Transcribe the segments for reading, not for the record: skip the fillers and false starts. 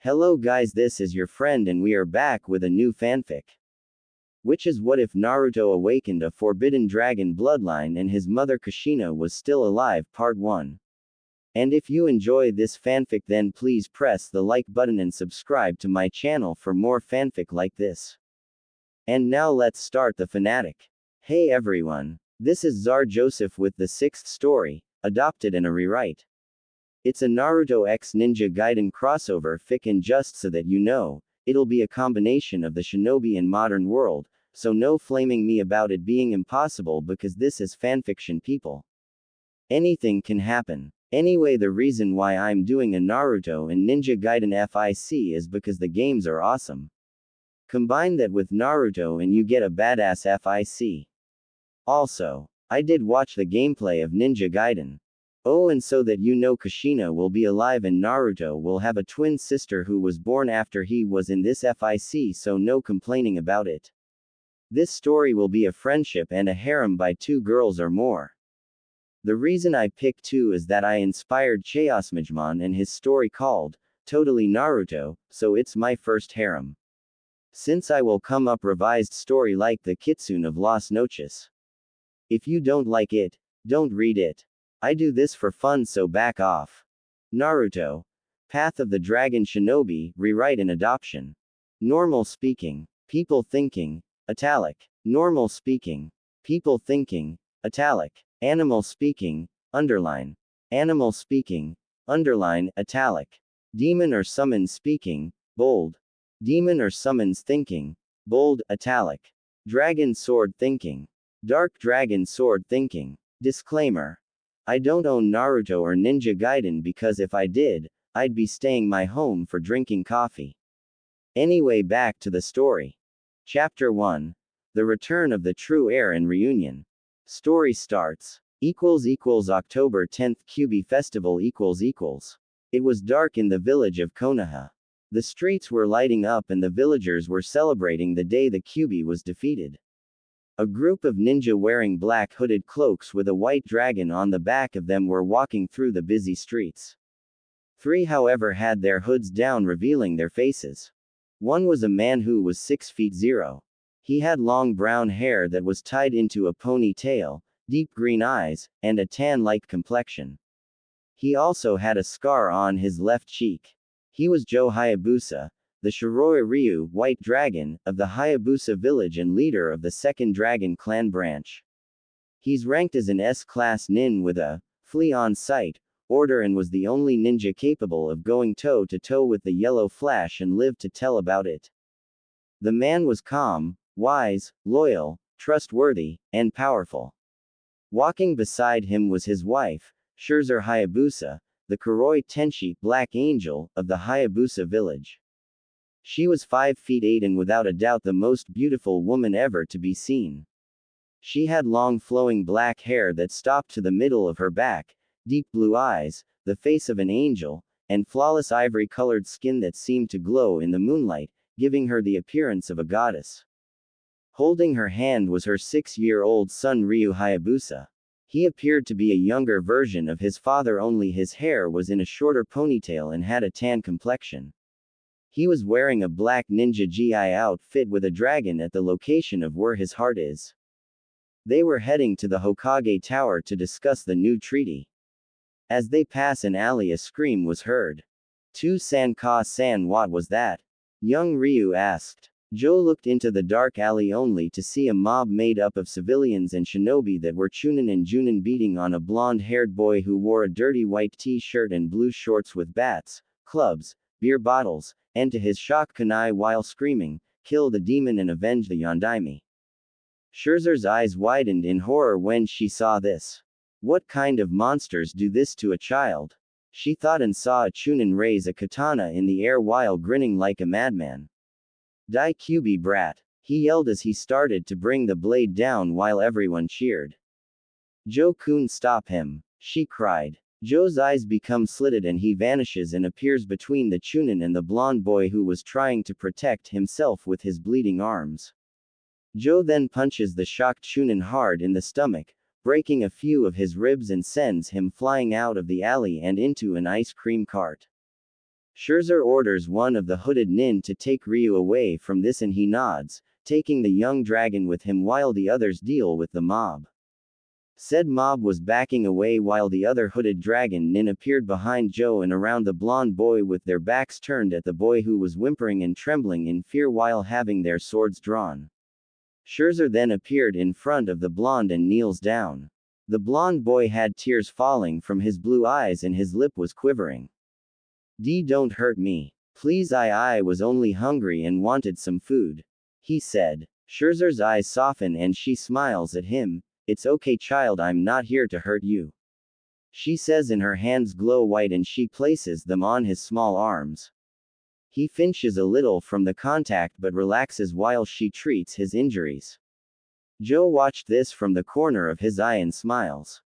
Hello guys, this is your friend and we are back with a new fanfic. Which is what if Naruto awakened a forbidden dragon bloodline and his mother Kushina was still alive, part 1. And if you enjoy this fanfic then please press the like button and subscribe to my channel for more fanfic like this. And now let's start the fanatic. Hey everyone. This is Czar Joseph with the 6th story, adopted and a rewrite. It's a Naruto x Ninja Gaiden crossover fic, and just so that you know, it'll be a combination of the shinobi and modern world, so no flaming me about it being impossible because this is fanfiction, people. Anything can happen. Anyway, the reason why I'm doing a Naruto and Ninja Gaiden FIC is because the games are awesome. Combine that with Naruto and you get a badass FIC. Also, I did watch the gameplay of Ninja Gaiden. Oh, and so that you know, Kushina will be alive and Naruto will have a twin sister who was born after he was in this FIC, so no complaining about it. This story will be a friendship and a harem by 2 girls or more. The reason I picked 2 is that I inspired Chaosmajimon and his story called Totally Naruto, so it's my first harem. Since I will come up revised story like the Kitsune of Las Noches. If you don't like it, don't read it. I do this for fun, so back off. Naruto. Path of the Dragon Shinobi, rewrite and adoption. Normal speaking. People thinking. Italic. Normal speaking. People thinking. Italic. Animal speaking. Underline. Animal speaking. Underline, italic. Demon or summon speaking. Bold. Demon or summons thinking. Bold, italic. Dragon sword thinking. Dark dragon sword thinking. Disclaimer. I don't own Naruto or Ninja Gaiden because if I did, I'd be staying my home for drinking coffee. Anyway, back to the story. Chapter 1. The Return of the True Heir and Reunion. Story starts. October 10th Kyubi Festival . It was dark in the village of Konoha. The streets were lighting up and the villagers were celebrating the day the Kyubi was defeated. A group of ninja wearing black hooded cloaks with a white dragon on the back of them were walking through the busy streets. 3, however, had their hoods down, revealing their faces. One was a man who was 6 feet 0. He had long brown hair that was tied into a ponytail, deep green eyes, and a tan-like complexion. He also had a scar on his left cheek. He was Joe Hayabusa, the Shiroi Ryu, White Dragon, of the Hayabusa village and leader of the 2nd Dragon Clan branch. He's ranked as an S-class nin with a flee on sight order and was the only ninja capable of going toe-to-toe with the Yellow Flash and lived to tell about it. The man was calm, wise, loyal, trustworthy, and powerful. Walking beside him was his wife, Scherzer Hayabusa, the Kuroi Tenshi, Black Angel, of the Hayabusa village. She was 5 feet 8 and without a doubt the most beautiful woman ever to be seen. She had long flowing black hair that stopped to the middle of her back, deep blue eyes, the face of an angel, and flawless ivory-colored skin that seemed to glow in the moonlight, giving her the appearance of a goddess. Holding her hand was her 6-year-old son Ryu Hayabusa. He appeared to be a younger version of his father, only his hair was in a shorter ponytail and had a tan complexion. He was wearing a black ninja GI outfit with a dragon at the location of where his heart is. They were heading to the Hokage Tower to discuss the new treaty. As they pass an alley, a scream was heard. "2-san ka-san, what was that?" young Ryu asked. Joe looked into the dark alley only to see a mob made up of civilians and shinobi that were Chunin and Junin beating on a blonde-haired boy who wore a dirty white t-shirt and blue shorts with bats, clubs, beer bottles, and to his shock kunai while screaming, "Kill the demon and avenge the Yondaime." Scherzer's eyes widened in horror when she saw this. What kind of monsters do this to a child? She thought and saw a Chunin raise a katana in the air while grinning like a madman. "Die Kyubi brat," he yelled as he started to bring the blade down while everyone cheered. "Joe-kun, stop him," she cried. Joe's eyes become slitted and he vanishes and appears between the Chunin and the blonde boy who was trying to protect himself with his bleeding arms. Joe then punches the shocked Chunin hard in the stomach, breaking a few of his ribs and sends him flying out of the alley and into an ice cream cart. Scherzer orders one of the hooded nin to take Ryu away from this and he nods, taking the young dragon with him while the others deal with the mob. Said mob was backing away while the other hooded dragon nin appeared behind Joe and around the blonde boy with their backs turned at the boy who was whimpering and trembling in fear while having their swords drawn. Scherzer then appeared in front of the blonde and kneels down. The blonde boy had tears falling from his blue eyes and his lip was quivering. Don't hurt me. Please, I was only hungry and wanted some food," he said. Scherzer's eyes soften and she smiles at him. "It's okay, child, I'm not here to hurt you," she says, and her hands glow white and she places them on his small arms. He flinches a little from the contact but relaxes while she treats his injuries. Joe watched this from the corner of his eye and smiles.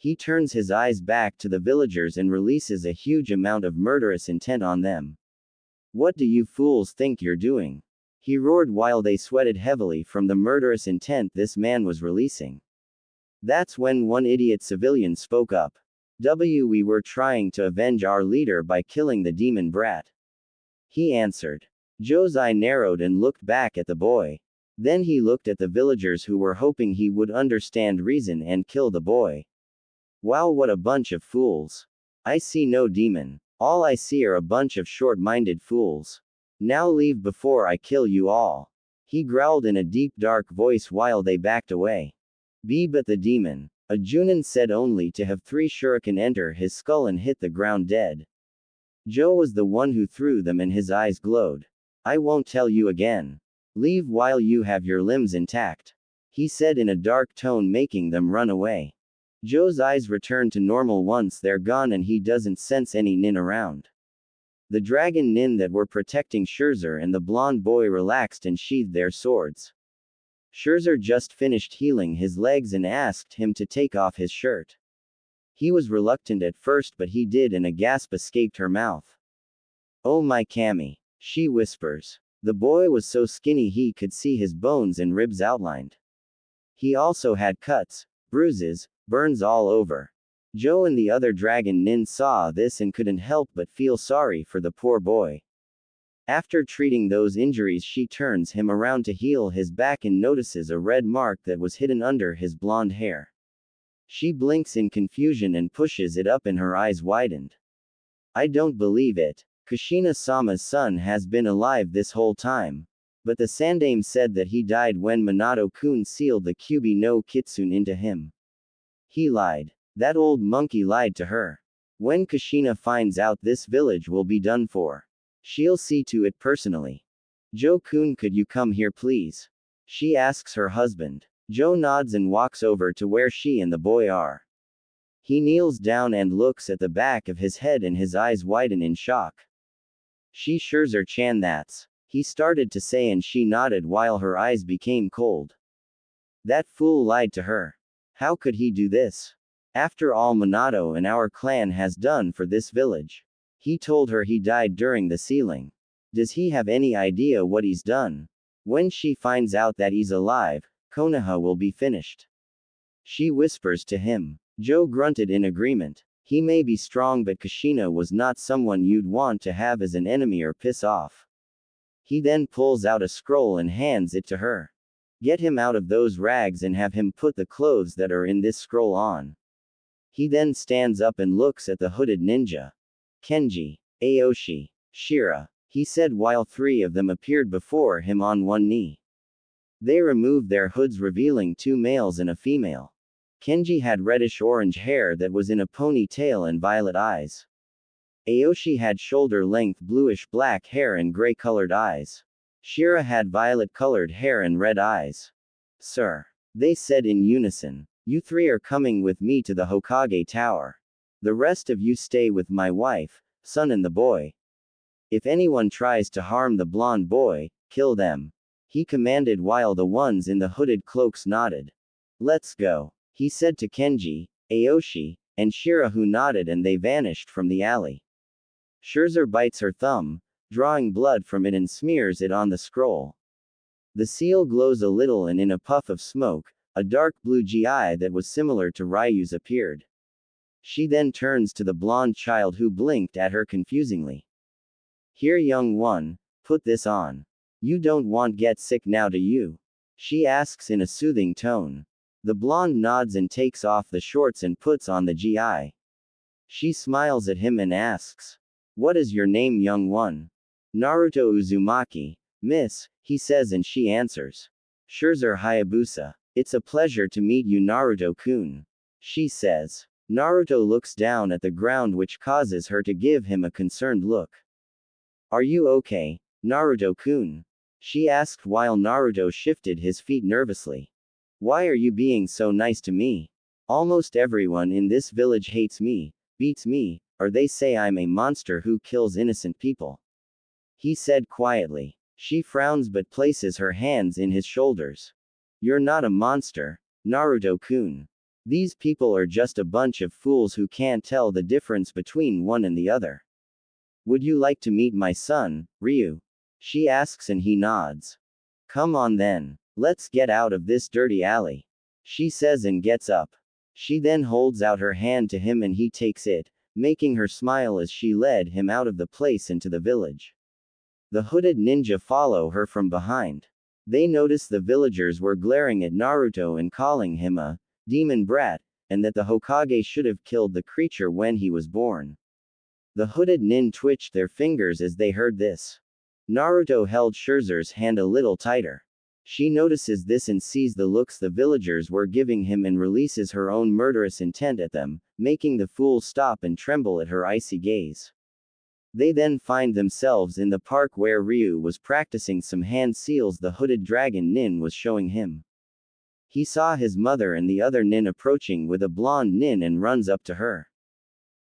He turns his eyes back to the villagers and releases a huge amount of murderous intent on them. "What do you fools think you're doing?" he roared while they sweated heavily from the murderous intent this man was releasing. That's when one idiot civilian spoke up. We were trying to avenge our leader by killing the demon brat," he answered. Joe's eye narrowed and looked back at the boy. Then he looked at the villagers who were hoping he would understand reason and kill the boy. "Wow, what a bunch of fools. I see no demon. All I see are a bunch of short-minded fools. Now leave before I kill you all," he growled in a deep dark voice while they backed away. But the demon. A Junin said only to have 3 shuriken enter his skull and hit the ground dead. Joe was the one who threw them and his eyes glowed. "I won't tell you again. Leave while you have your limbs intact," he said in a dark tone, making them run away. Joe's eyes return to normal once they're gone and he doesn't sense any nin around. The dragon nin that were protecting Scherzer and the blonde boy relaxed and sheathed their swords. Scherzer just finished healing his legs and asked him to take off his shirt. He was reluctant at first but he did and a gasp escaped her mouth. "Oh my Cammy," she whispers. The boy was so skinny he could see his bones and ribs outlined. He also had cuts, bruises, burns all over. Joe and the other dragon nin saw this and couldn't help but feel sorry for the poor boy. After treating those injuries, she turns him around to heal his back and notices a red mark that was hidden under his blonde hair. She blinks in confusion and pushes it up and her eyes widened. "I don't believe it. Kushina-sama's son has been alive this whole time. But the Sandame said that he died when Minato-kun sealed the Kyubi no Kitsune into him. He lied. That old monkey lied to her. When Kushina finds out, this village will be done for. She'll see to it personally. Joe-kun, could you come here please?" she asks her husband. Joe nods and walks over to where she and the boy are. He kneels down and looks at the back of his head and his eyes widen in shock. "She Scherzer-chan, that's," he started to say and she nodded while her eyes became cold. "That fool lied to her. How could he do this? After all Minato and our clan has done for this village. He told her he died during the sealing. Does he have any idea what he's done? When she finds out that he's alive, Konoha will be finished," she whispers to him. Joe grunted in agreement. He may be strong but Kushina was not someone you'd want to have as an enemy or piss off. He then pulls out a scroll and hands it to her. "Get him out of those rags and have him put the clothes that are in this scroll on." He then stands up and looks at the hooded ninja. "Kenji, Aoshi, Shira," he said while 3 of them appeared before him on one knee. They removed their hoods revealing 2 males and a female. Kenji had reddish-orange hair that was in a ponytail and violet eyes. Aoshi had shoulder-length bluish-black hair and gray-colored eyes. Shira had violet-colored hair and red eyes. "Sir," they said in unison, "you 3 are coming with me to the Hokage Tower. The rest of you stay with my wife, son and the boy. If anyone tries to harm the blonde boy, kill them," he commanded while the ones in the hooded cloaks nodded. "Let's go," he said to Kenji, Aoshi, and Shira, who nodded, and they vanished from the alley. Scherzer bites her thumb, drawing blood from it and smears it on the scroll. The seal glows a little and in a puff of smoke, a dark blue GI that was similar to Ryu's appeared. She then turns to the blonde child who blinked at her confusingly. Here young one, put this on. You don't want get sick now do you? She asks in a soothing tone. The blonde nods and takes off the shorts and puts on the gi. She smiles at him and asks, "What is your name young one?" "Naruto Uzumaki, miss," he says and she answers. "Scherzer Hayabusa. It's a pleasure to meet you Naruto-kun," she says. Naruto looks down at the ground which causes her to give him a concerned look. "Are you okay, Naruto-kun?" she asked while Naruto shifted his feet nervously. "Why are you being so nice to me? Almost everyone in this village hates me, beats me, or they say I'm a monster who kills innocent people," he said quietly. She frowns but places her hands in his shoulders. "You're not a monster, Naruto-kun. These people are just a bunch of fools who can't tell the difference between one and the other. Would you like to meet my son, Ryu?" she asks and he nods. "Come on then. Let's get out of this dirty alley," she says and gets up. She then holds out her hand to him and he takes it, making her smile as she led him out of the place into the village. The hooded ninja follow her from behind. They notice the villagers were glaring at Naruto and calling him a demon brat, and that the Hokage should have killed the creature when he was born. The hooded nin twitched their fingers as they heard this. Naruto held Scherzer's hand a little tighter. She notices this and sees the looks the villagers were giving him and releases her own murderous intent at them, making the fools stop and tremble at her icy gaze. They then find themselves in the park where Ryu was practicing some hand seals the hooded dragon nin was showing him. He saw his mother and the other nin approaching with a blonde nin and runs up to her.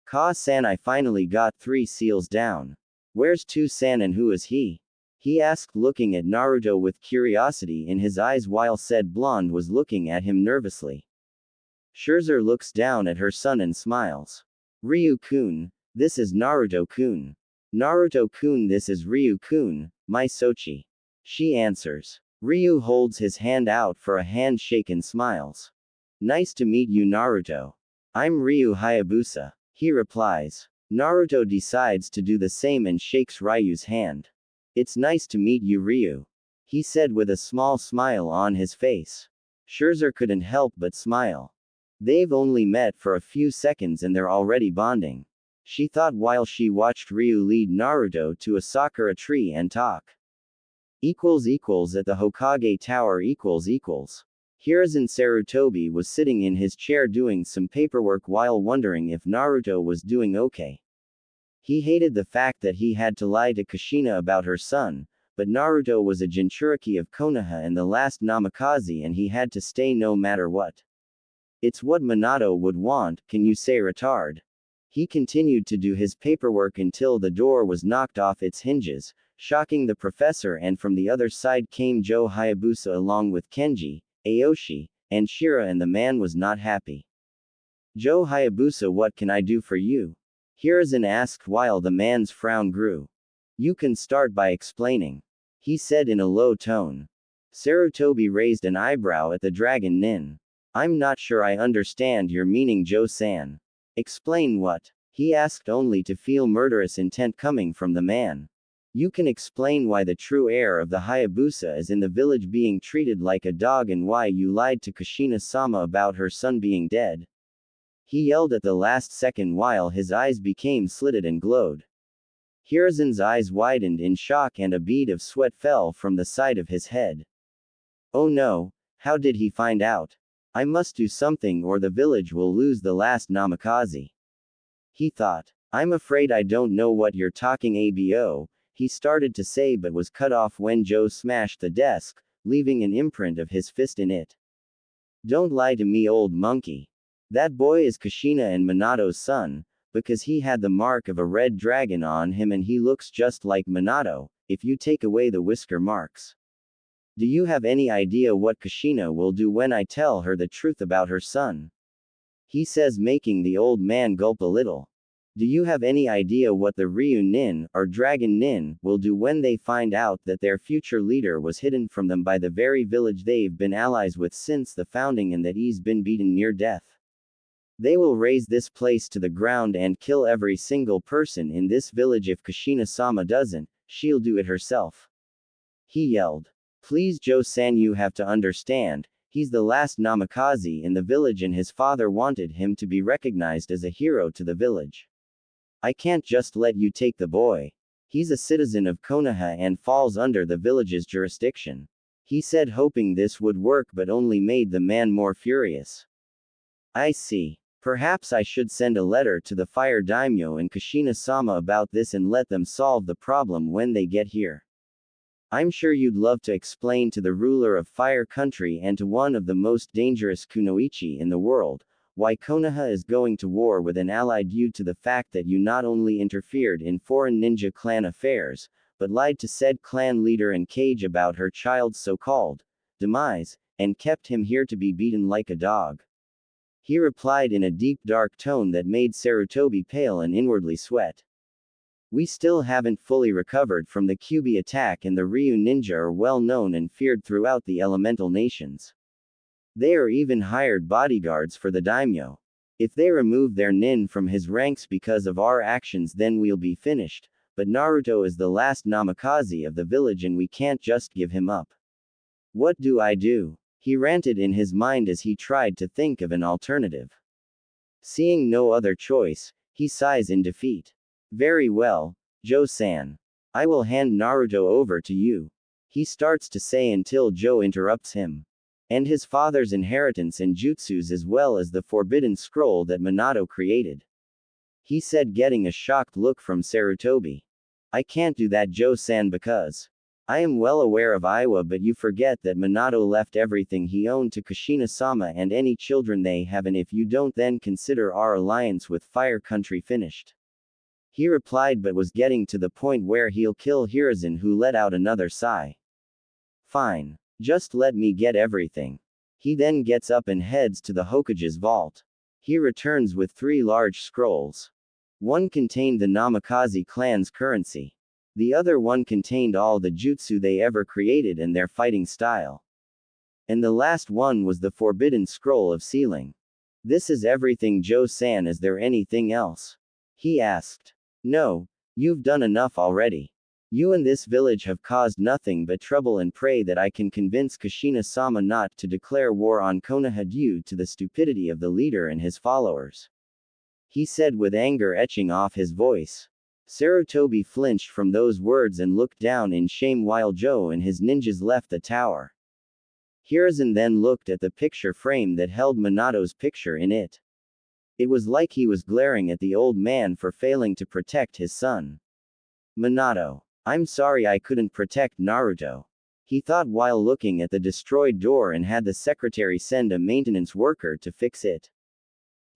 "Ka-san, I finally got 3 seals down. Where's 2-san and who is he?" he asked looking at Naruto with curiosity in his eyes while said blonde was looking at him nervously. Scherzer looks down at her son and smiles. "Ryu-kun, this is Naruto-kun. Naruto-kun, this is Ryu-kun, my Sochi," she answers. Ryu holds his hand out for a handshake and smiles. "Nice to meet you Naruto. I'm Ryu Hayabusa," he replies. Naruto decides to do the same and shakes Ryu's hand. "It's nice to meet you Ryu," he said with a small smile on his face. Scherzer couldn't help but smile. They've only met for a few seconds and they're already bonding, she thought while she watched Ryu lead Naruto to a sakura tree and talk. At the Hokage Tower . Hiruzen Sarutobi was sitting in his chair doing some paperwork while wondering if Naruto was doing okay. He hated the fact that he had to lie to Kushina about her son, but Naruto was a Jinchuriki of Konoha and the last Namikaze and he had to stay no matter what. "It's what Minato would want, can you say retard?" He continued to do his paperwork until the door was knocked off its hinges, shocking the professor, and from the other side came Joe Hayabusa along with Kenji, Aoshi, and Shira, and the man was not happy. "Joe Hayabusa, what can I do for you?" Hiruzen asked while the man's frown grew. "You can start by explaining," he said in a low tone. Sarutobi raised an eyebrow at the dragon nin. "I'm not sure I understand your meaning Joe-san." "Explain what?" he asked only to feel murderous intent coming from the man. "You can explain why the true heir of the Hayabusa is in the village being treated like a dog and why you lied to Kushina-sama about her son being dead." He yelled at the last second while his eyes became slitted and glowed. Hiruzen's eyes widened in shock and a bead of sweat fell from the side of his head. "Oh no, how did he find out? I must do something or the village will lose the last Namikaze," he thought. "I'm afraid I don't know what you're talking abo," he started to say but was cut off when Joe smashed the desk, leaving an imprint of his fist in it. "Don't lie to me old monkey. That boy is Kushina and Minato's son, because he had the mark of a red dragon on him and he looks just like Minato, if you take away the whisker marks. Do you have any idea what Kushina will do when I tell her the truth about her son?" he says, making the old man gulp a little. "Do you have any idea what the Ryu nin, or dragon nin, will do when they find out that their future leader was hidden from them by the very village they've been allies with since the founding and that he's been beaten near death?" They will raze this place to the ground and kill every single person in this village. If Kushina-sama doesn't, she'll do it herself. He yelled. Please Joe-san, you have to understand, he's the last namikaze in the village and his father wanted him to be recognized as a hero to the village. I can't just let you take the boy. He's a citizen of Konoha and falls under the village's jurisdiction. He said, hoping this would work, but only made the man more furious. I see. Perhaps I should send a letter to the fire daimyo and Kushina-sama about this and let them solve the problem when they get here. I'm sure you'd love to explain to the ruler of Fire Country and to one of the most dangerous kunoichi in the world, why Konoha is going to war with an ally due to the fact that you not only interfered in foreign ninja clan affairs, but lied to said clan leader and Cage about her child's so-called demise, and kept him here to be beaten like a dog. He replied in a deep dark tone that made Sarutobi pale and inwardly sweat. We still haven't fully recovered from the Kyuubi attack, and the Ryu ninja are well known and feared throughout the elemental nations. They are even hired bodyguards for the daimyo. If they remove their nin from his ranks because of our actions, then we'll be finished, but Naruto is the last namikaze of the village and we can't just give him up. What do I do? He ranted in his mind as he tried to think of an alternative. Seeing no other choice, he sighs in defeat. Very well, Joe-san. I will hand Naruto over to you. He starts to say until Joe interrupts him. And his father's inheritance and jutsus as well as the forbidden scroll that Minato created. He said, getting a shocked look from Sarutobi. I can't do that, Joe-san, because I am well aware of Iwa, but you forget that Minato left everything he owned to Kushina-sama and any children they have, and if you don't, then consider our alliance with Fire Country finished. He replied, but was getting to the point where he'll kill Hiruzen, who let out another sigh. Fine. Just let me get everything. He then gets up and heads to the Hokage's vault. He returns with 3 large scrolls. One contained the Namikaze clan's currency. The other one contained all the jutsu they ever created and their fighting style. And the last one was the forbidden scroll of sealing. This is everything, Joe-san. Is there anything else? He asked. No, you've done enough already. You and this village have caused nothing but trouble, and pray that I can convince Kushina-sama not to declare war on Konoha due to the stupidity of the leader and his followers. He said with anger etching off his voice. Sarutobi flinched from those words and looked down in shame while Joe and his ninjas left the tower. Hiruzen then looked at the picture frame that held Minato's picture in it. It was like he was glaring at the old man for failing to protect his son. Minato. I'm sorry I couldn't protect Naruto. He thought while looking at the destroyed door and had the secretary send a maintenance worker to fix it.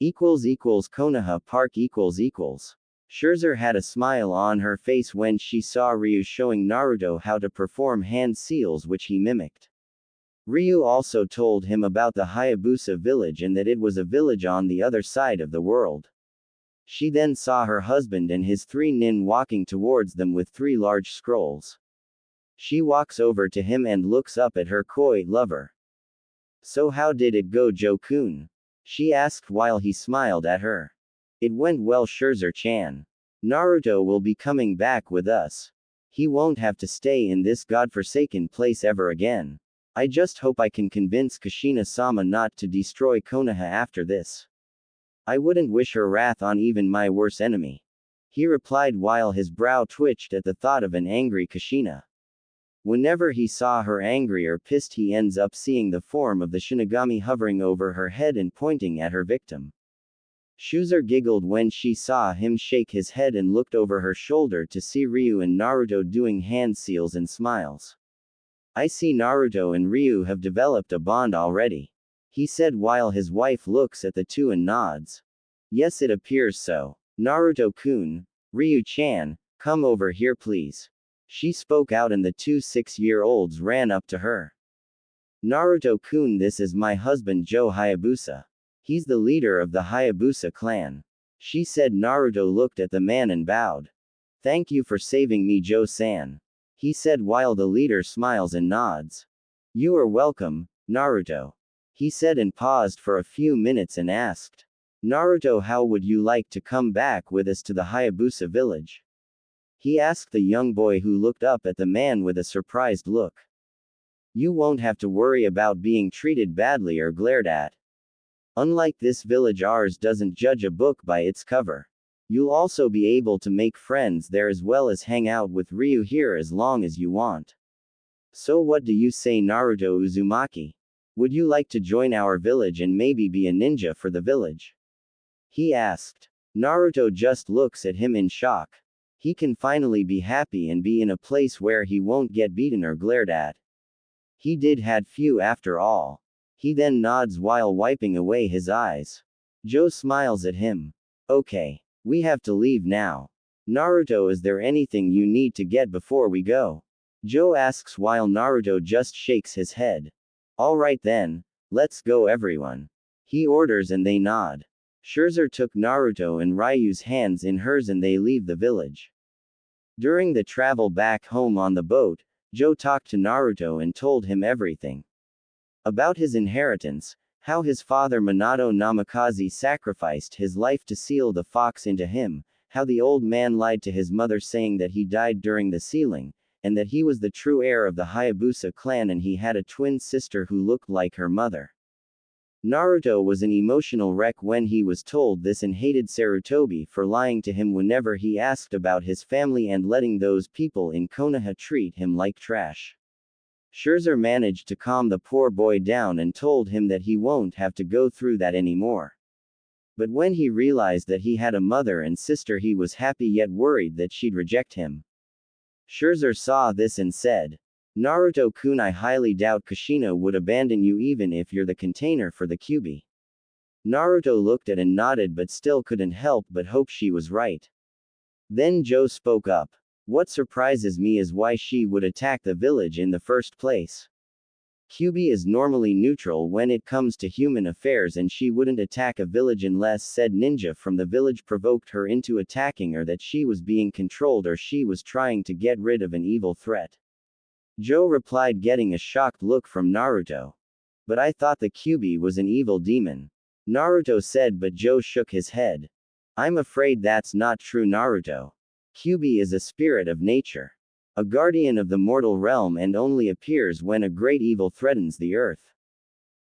Konoha Park . Scherzer had a smile on her face when she saw Ryu showing Naruto how to perform hand seals, which he mimicked. Ryu also told him about the Hayabusa village and that it was a village on the other side of the world. She then saw her husband and his 3 nin walking towards them with 3 large scrolls. She walks over to him and looks up at her koi lover. So how did it go, Joe-kun? She asked while he smiled at her. It went well, Scherzer-chan. Naruto will be coming back with us. He won't have to stay in this godforsaken place ever again. I just hope I can convince Kushina-sama not to destroy Konoha after this. I wouldn't wish her wrath on even my worst enemy. He replied while his brow twitched at the thought of an angry Kushina. Whenever he saw her angry or pissed, he ends up seeing the form of the Shinigami hovering over her head and pointing at her victim. Scherzer giggled when she saw him shake his head and looked over her shoulder to see Ryu and Naruto doing hand seals and smiles. I see Naruto and Ryu have developed a bond already. He said while his wife looks at the two and nods. Yes, it appears so. Naruto-kun, Ryu-chan, come over here please. She spoke out and the 2 6-year-olds ran up to her. Naruto-kun, this is my husband Joe Hayabusa. He's the leader of the Hayabusa clan. She said. Naruto looked at the man and bowed. Thank you for saving me, Joe-san. He said while the leader smiles and nods. You are welcome, Naruto. He said and paused for a few minutes and asked. Naruto, how would you like to come back with us to the Hayabusa village? He asked the young boy, who looked up at the man with a surprised look. You won't have to worry about being treated badly or glared at. Unlike this village, ours doesn't judge a book by its cover. You'll also be able to make friends there as well as hang out with Ryu here as long as you want. So what do you say, Naruto Uzumaki? Would you like to join our village and maybe be a ninja for the village? He asked. Naruto just looks at him in shock. He can finally be happy and be in a place where he won't get beaten or glared at. He did had few after all. He then nods while wiping away his eyes. Joe smiles at him. Okay. We have to leave now. Naruto, is there anything you need to get before we go? Joe asks while Naruto just shakes his head. Alright then, let's go everyone. He orders and they nod. Scherzer took Naruto and Ryu's hands in hers and they leave the village. During the travel back home on the boat, Joe talked to Naruto and told him everything. About his inheritance, how his father Minato Namikaze sacrificed his life to seal the fox into him, how the old man lied to his mother saying that he died during the sealing, and that he was the true heir of the Hayabusa clan and he had a twin sister who looked like her mother. Naruto was an emotional wreck when he was told this and hated Sarutobi for lying to him whenever he asked about his family and letting those people in Konoha treat him like trash. Scherzer managed to calm the poor boy down and told him that he won't have to go through that anymore. But when he realized that he had a mother and sister, he was happy yet worried that she'd reject him. Scherzer saw this and said, Naruto-kun, I highly doubt Kushina would abandon you even if you're the container for the Kyuubi. Naruto looked at and nodded but still couldn't help but hope she was right. Then Joe spoke up. What surprises me is why she would attack the village in the first place. Kyuubi is normally neutral when it comes to human affairs and she wouldn't attack a village unless said ninja from the village provoked her into attacking, or that she was being controlled or she was trying to get rid of an evil threat. Joe replied, getting a shocked look from Naruto. But I thought the Kyuubi was an evil demon. Naruto said, but Joe shook his head. I'm afraid that's not true, Naruto. Kyuubi is a spirit of nature. A guardian of the mortal realm and only appears when a great evil threatens the earth.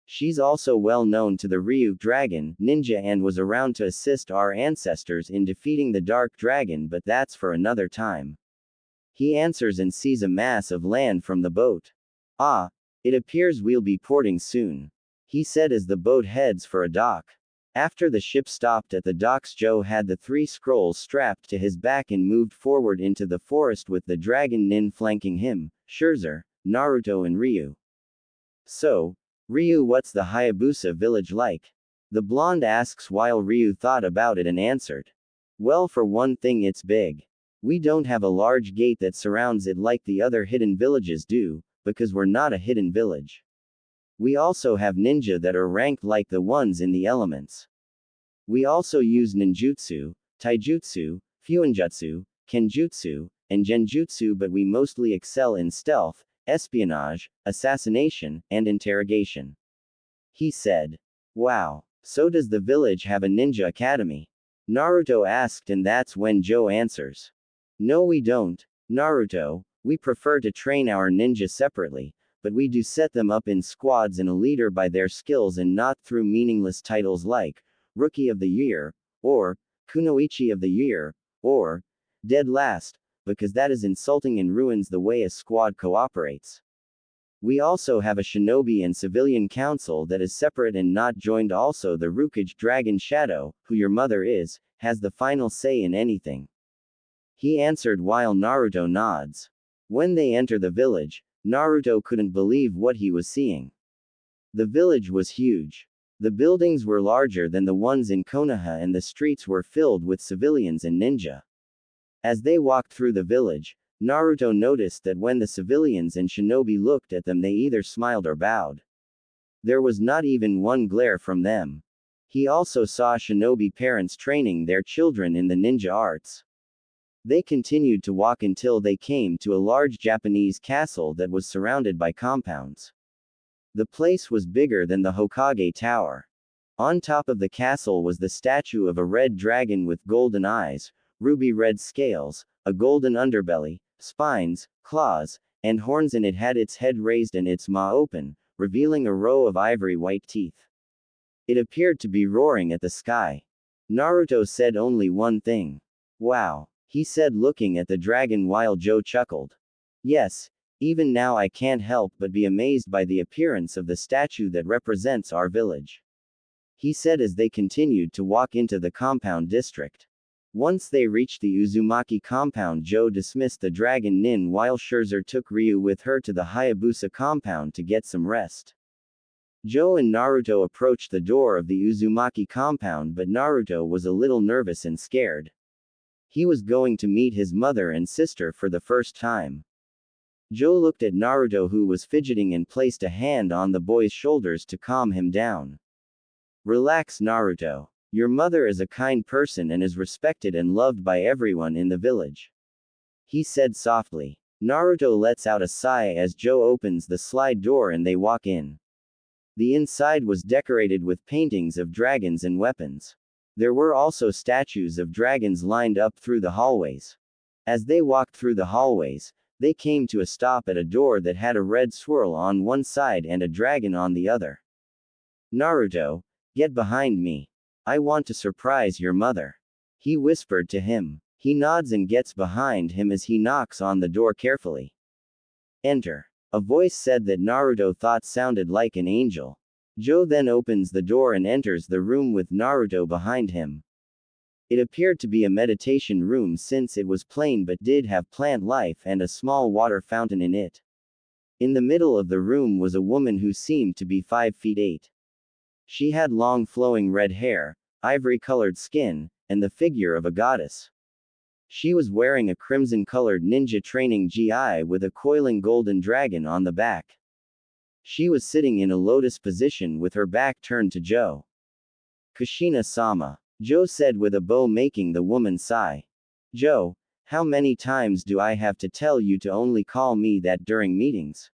She's also well known to the Ryu dragon, ninja, and was around to assist our ancestors in defeating the dark dragon, but that's for another time. He answers and sees a mass of land from the boat. Ah, it appears we'll be porting soon, he said as the boat heads for a dock. After the ship stopped at the docks, Joe had the 3 scrolls strapped to his back and moved forward into the forest with the dragon nin flanking him, Scherzer, Naruto and Ryu. So, Ryu, what's the Hayabusa village like? The blonde asks while Ryu thought about it and answered. Well, for one thing, it's big. We don't have a large gate that surrounds it like the other hidden villages do, because we're not a hidden village. We also have ninja that are ranked like the ones in the elements. We also use ninjutsu, taijutsu, fuinjutsu, kenjutsu, and genjutsu, but we mostly excel in stealth, espionage, assassination, and interrogation. He said. Wow. So does the village have a ninja academy? Naruto asked, and that's when Joe answers. No, we don't, Naruto. We prefer to train our ninja separately, but we do set them up in squads and a leader by their skills and not through meaningless titles like Rookie of the Year, or Kunoichi of the Year, or Dead Last, because that is insulting and ruins the way a squad cooperates. We also have a shinobi and civilian council that is separate and not joined. Also, the Rukage Dragon Shadow, who your mother is, has the final say in anything. He answered while Naruto nods. When they enter the village, Naruto couldn't believe what he was seeing. The village was huge. The buildings were larger than the ones in Konoha and the streets were filled with civilians and ninja. As they walked through the village, Naruto noticed that when the civilians and shinobi looked at them, they either smiled or bowed. There was not even one glare from them. He also saw shinobi parents training their children in the ninja arts. They continued to walk until they came to a large Japanese castle that was surrounded by compounds. The place was bigger than the Hokage Tower. On top of the castle was the statue of a red dragon with golden eyes, ruby red scales, a golden underbelly, spines, claws, and horns, and it had its head raised and its maw open, revealing a row of ivory white teeth. It appeared to be roaring at the sky. Naruto said only one thing. Wow, he said, looking at the dragon while Joe chuckled. Yes, even now I can't help but be amazed by the appearance of the statue that represents our village, he said as they continued to walk into the compound district. Once they reached the Uzumaki compound, Joe dismissed the dragon Nin while Scherzer took Ryu with her to the Hayabusa compound to get some rest. Joe and Naruto approached the door of the Uzumaki compound, but Naruto was a little nervous and scared. He was going to meet his mother and sister for the first time. Joe looked at Naruto, who was fidgeting, and placed a hand on the boy's shoulders to calm him down. Relax, Naruto. Your mother is a kind person and is respected and loved by everyone in the village, he said softly. Naruto lets out a sigh as Joe opens the slide door and they walk in. The inside was decorated with paintings of dragons and weapons. There were also statues of dragons lined up through the hallways. As they walked through the hallways, they came to a stop at a door that had a red swirl on one side and a dragon on the other. Naruto, get behind me. I want to surprise your mother, he whispered to him. He nods and gets behind him as he knocks on the door carefully. Enter. A voice said that Naruto thought sounded like an angel. Joe then opens the door and enters the room with Naruto behind him. It appeared to be a meditation room since it was plain but did have plant life and a small water fountain in it. In the middle of the room was a woman who seemed to be 5 feet 8. She had long flowing red hair, ivory-colored skin, and the figure of a goddess. She was wearing a crimson-colored ninja training gi with a coiling golden dragon on the back. She was sitting in a lotus position with her back turned to Joe. Kushina-sama, Joe said with a bow, making the woman sigh. Joe, how many times do I have to tell you to only call me that during meetings?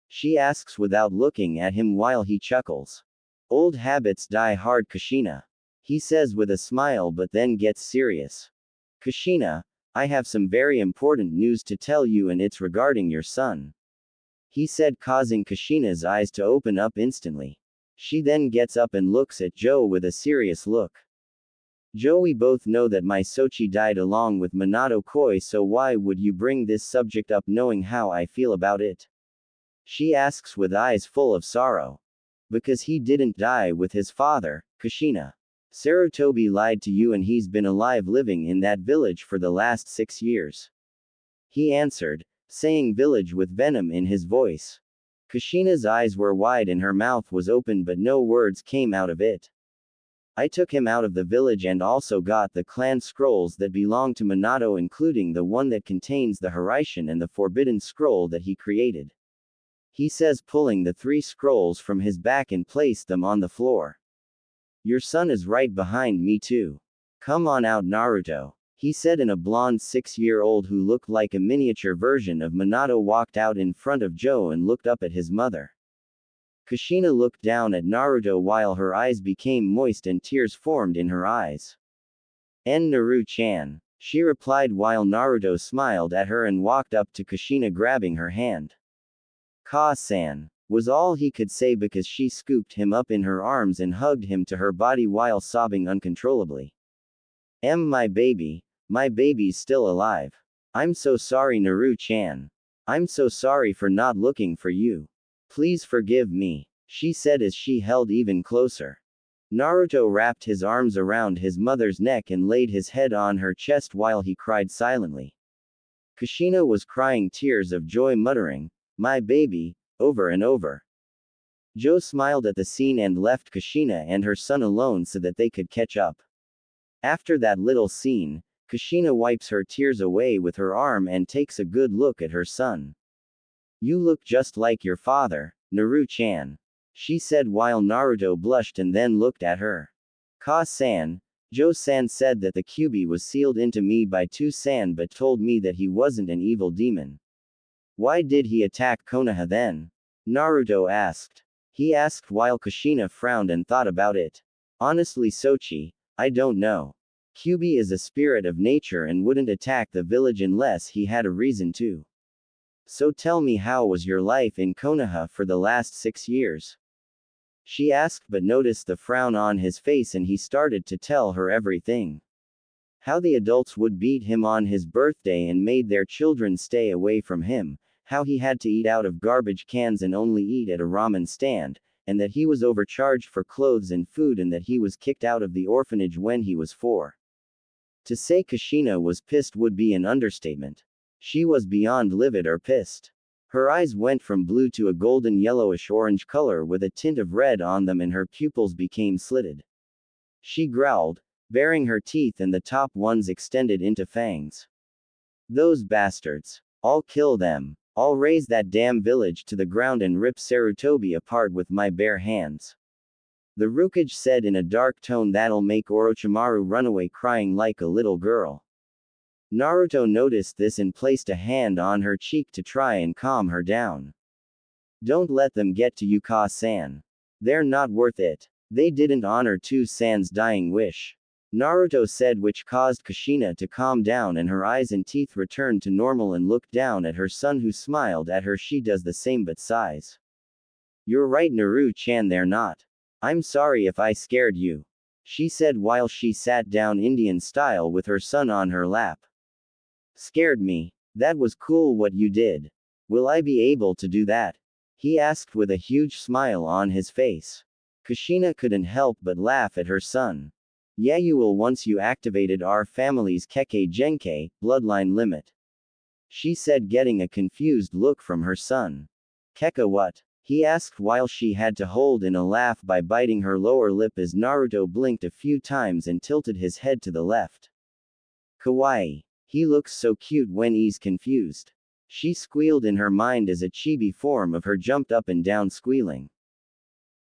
She asks without looking at him while he chuckles. Old habits die hard, Kushina, he says with a smile, but then gets serious. Kushina, I have some very important news to tell you, and it's regarding your son, he said, causing Kushina's eyes to open up instantly. She then gets up and looks at Joe with a serious look. Joe, we both know that my Sochi died along with Minato Koi, so why would you bring this subject up knowing how I feel about it? She asks with eyes full of sorrow. Because he didn't die with his father, Kushina. Sarutobi lied to you and he's been alive living in that village for the last 6 years, he answered, saying village with venom in his voice. Kushina's eyes were wide and her mouth was open, but no words came out of it. I took him out of the village and also got the clan scrolls that belong to Minato, including the one that contains the Hiraishin and the forbidden scroll that he created, he says, pulling the 3 scrolls from his back and placed them on the floor. Your son is right behind me too. Come on out, Naruto, he said, and a blonde 6-year-old who looked like a miniature version of Minato walked out in front of Joe and looked up at his mother. Kushina looked down at Naruto while her eyes became moist and tears formed in her eyes. Naru-chan, she replied while Naruto smiled at her and walked up to Kushina, grabbing her hand. Ka-san, was all he could say because she scooped him up in her arms and hugged him to her body while sobbing uncontrollably. My baby's still alive. I'm so sorry, Naru-chan. I'm so sorry for not looking for you. Please forgive me, she said as she held even closer. Naruto wrapped his arms around his mother's neck and laid his head on her chest while he cried silently. Kushina was crying tears of joy, muttering, "My baby," over and over. Joe smiled at the scene and left Kushina and her son alone so that they could catch up. After that little scene, Kushina wipes her tears away with her arm and takes a good look at her son. You look just like your father, Naru-chan, she said while Naruto blushed and then looked at her. Ka-san, Joe-san said that the Kyuubi was sealed into me by 2-san but told me that he wasn't an evil demon. Why did he attack Konoha then? Naruto asked. He asked while Kushina frowned and thought about it. Honestly, Sochi, I don't know. Kyubi is a spirit of nature and wouldn't attack the village unless he had a reason to. So tell me, how was your life in Konoha for the last 6 years? She asked, but noticed the frown on his face and he started to tell her everything. How the adults would beat him on his birthday and made their children stay away from him, how he had to eat out of garbage cans and only eat at a ramen stand, and that he was overcharged for clothes and food and that he was kicked out of the orphanage when he was 4. To say Kushina was pissed would be an understatement. She was beyond livid or pissed. Her eyes went from blue to a golden yellowish orange color with a tint of red on them and her pupils became slitted. She growled, baring her teeth and the top ones extended into fangs. Those bastards. I'll kill them. I'll raze that damn village to the ground and rip Sarutobi apart with my bare hands. The Rukage said in a dark tone that'll make Orochimaru run away crying like a little girl. Naruto noticed this and placed a hand on her cheek to try and calm her down. Don't let them get to you, Ka-san. They're not worth it. They didn't honor Two-san's dying wish. Naruto said, which caused Kushina to calm down and her eyes and teeth returned to normal and looked down at her son who smiled at her. She does the same but sighs. You're right, Naru-chan, they're not. I'm sorry if I scared you. She said while she sat down Indian style with her son on her lap. Scared me? That was cool what you did. Will I be able to do that? He asked with a huge smile on his face. Kushina couldn't help but laugh at her son. Yeah, you will once you activated our family's Kekkei Genkei, bloodline limit. She said, getting a confused look from her son. Kekka what? He asked while she had to hold in a laugh by biting her lower lip as Naruto blinked a few times and tilted his head to the left. Kawaii. He looks so cute when he's confused. She squealed in her mind as a chibi form of her jumped up and down squealing.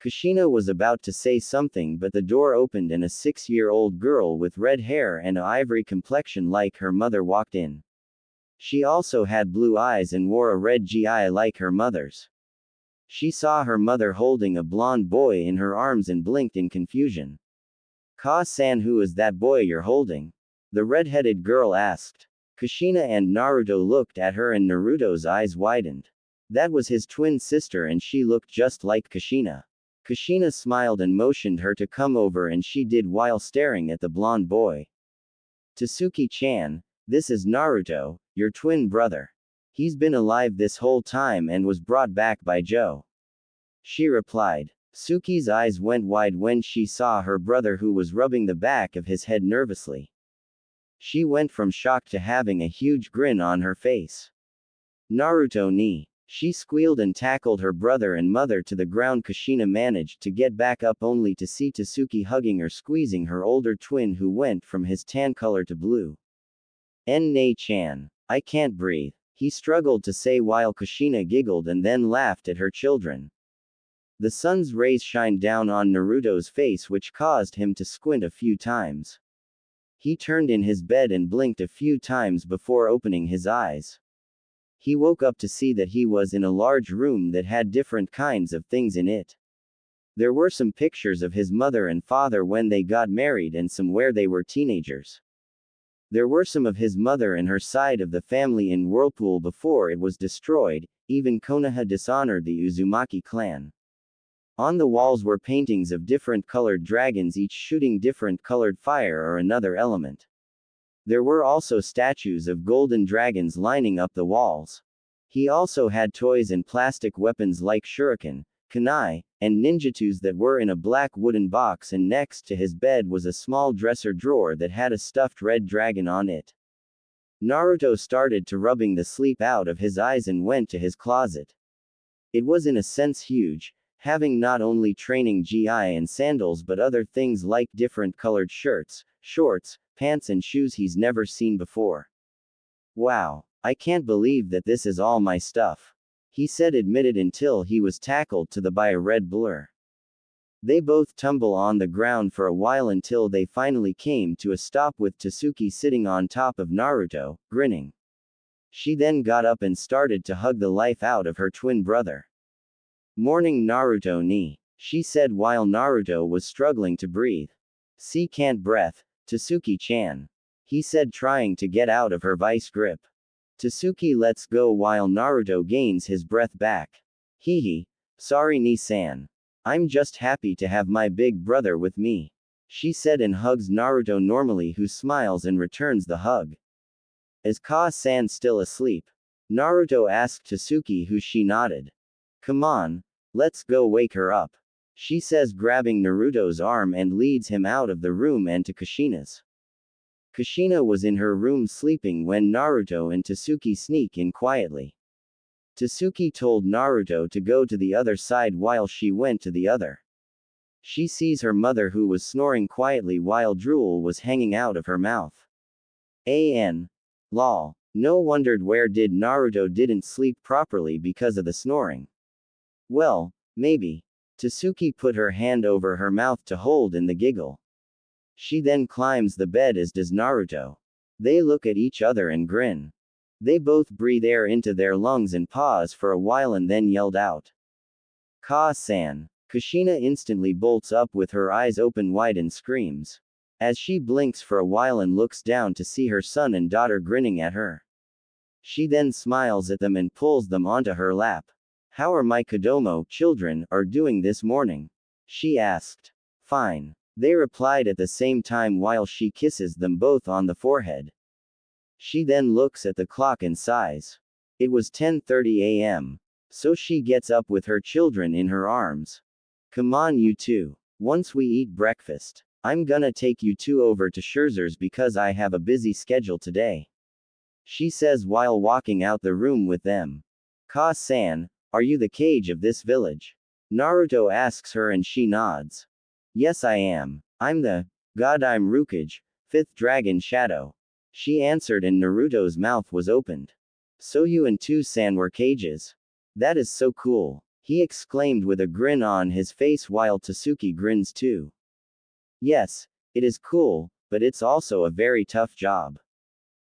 Kushina was about to say something but the door opened and a 6-year-old girl with red hair and an ivory complexion like her mother walked in. She also had blue eyes and wore a red gi like her mother's. She saw her mother holding a blonde boy in her arms and blinked in confusion. Ka-san, who is that boy you're holding? The red-headed girl asked. Kushina and Naruto looked at her and Naruto's eyes widened. That was his twin sister and she looked just like Kushina. Kushina smiled and motioned her to come over and she did while staring at the blonde boy. Tsuki-chan, this is Naruto, your twin brother. He's been alive this whole time and was brought back by Joe. She replied. Suki's eyes went wide when she saw her brother who was rubbing the back of his head nervously. She went from shock to having a huge grin on her face. Naruto ni. She squealed and tackled her brother and mother to the ground. Kushina managed to get back up only to see Tsuki hugging or squeezing her older twin who went from his tan color to blue. Nei-chan. I can't breathe. He struggled to say while Kushina giggled and then laughed at her children. The sun's rays shined down on Naruto's face which caused him to squint a few times. He turned in his bed and blinked a few times before opening his eyes. He woke up to see that he was in a large room that had different kinds of things in it. There were some pictures of his mother and father when they got married and some where they were teenagers. There were some of his mother and her side of the family in Whirlpool before it was destroyed. Even Konoha dishonored the Uzumaki clan. On the walls were paintings of different colored dragons, each shooting different colored fire or another element. There were also statues of golden dragons lining up the walls. He also had toys and plastic weapons like shuriken, kunai, and ninjatus that were in a black wooden box, and next to his bed was a small dresser drawer that had a stuffed red dragon on it. Naruto started to rubbing the sleep out of his eyes and went to his closet. It was in a sense huge, having not only training gi and sandals but other things like different colored shirts, shorts, pants and shoes he's never seen before. Wow, I can't believe that this is all my stuff. He said, admitted until he was tackled to the by a red blur. They both tumble on the ground for a while until they finally came to a stop with Tsuki sitting on top of Naruto, grinning. She then got up and started to hug the life out of her twin brother. Morning, Naruto ni. she said while Naruto was struggling to breathe. See can't breath, Tasuki-chan. He said trying to get out of her vice grip. Tasuki lets go while Naruto gains his breath back. Hehe. Sorry Ni-san. I'm just happy to have my big brother with me. She said and hugs Naruto normally, who smiles and returns the hug. Is Ka-san still asleep? Naruto asked Tasuki, who she nodded. Come on. Let's go wake her up. She says, grabbing Naruto's arm and leads him out of the room and to Kushina's. Kushina was in her room sleeping when Naruto and Tasuki sneak in quietly. Tasuki told Naruto to go to the other side while she went to the other. She sees her mother, who was snoring quietly while drool was hanging out of her mouth. Lol. No wondered where did Naruto didn't sleep properly because of the snoring. Well, maybe. Tasuki put her hand over her mouth to hold in the giggle. She then climbs the bed, as does Naruto. They look at each other and grin. They both breathe air into their lungs and pause for a while and then yelled out. Ka-san. Kushina instantly bolts up with her eyes open wide and screams. As she blinks for a while and looks down to see her son and daughter grinning at her. She then smiles at them and pulls them onto her lap. How are my Kodomo children are doing this morning? She asked. Fine. They replied at the same time while she kisses them both on the forehead. She then looks at the clock and sighs. It was 10:30 a.m. So she gets up with her children in her arms. Come on you two. Once we eat breakfast, I'm gonna take you two over to Scherzer's because I have a busy schedule today. She says while walking out the room with them. Ka-san, are you the Kage of this village? Naruto asks her and she nods. Yes I am. I'm the Godime Rukage, 5th Dragon Shadow. She answered and Naruto's mouth was opened. So you and two-san were Kages? That is so cool. He exclaimed with a grin on his face while Tasuki grins too. Yes, it is cool, but it's also a very tough job.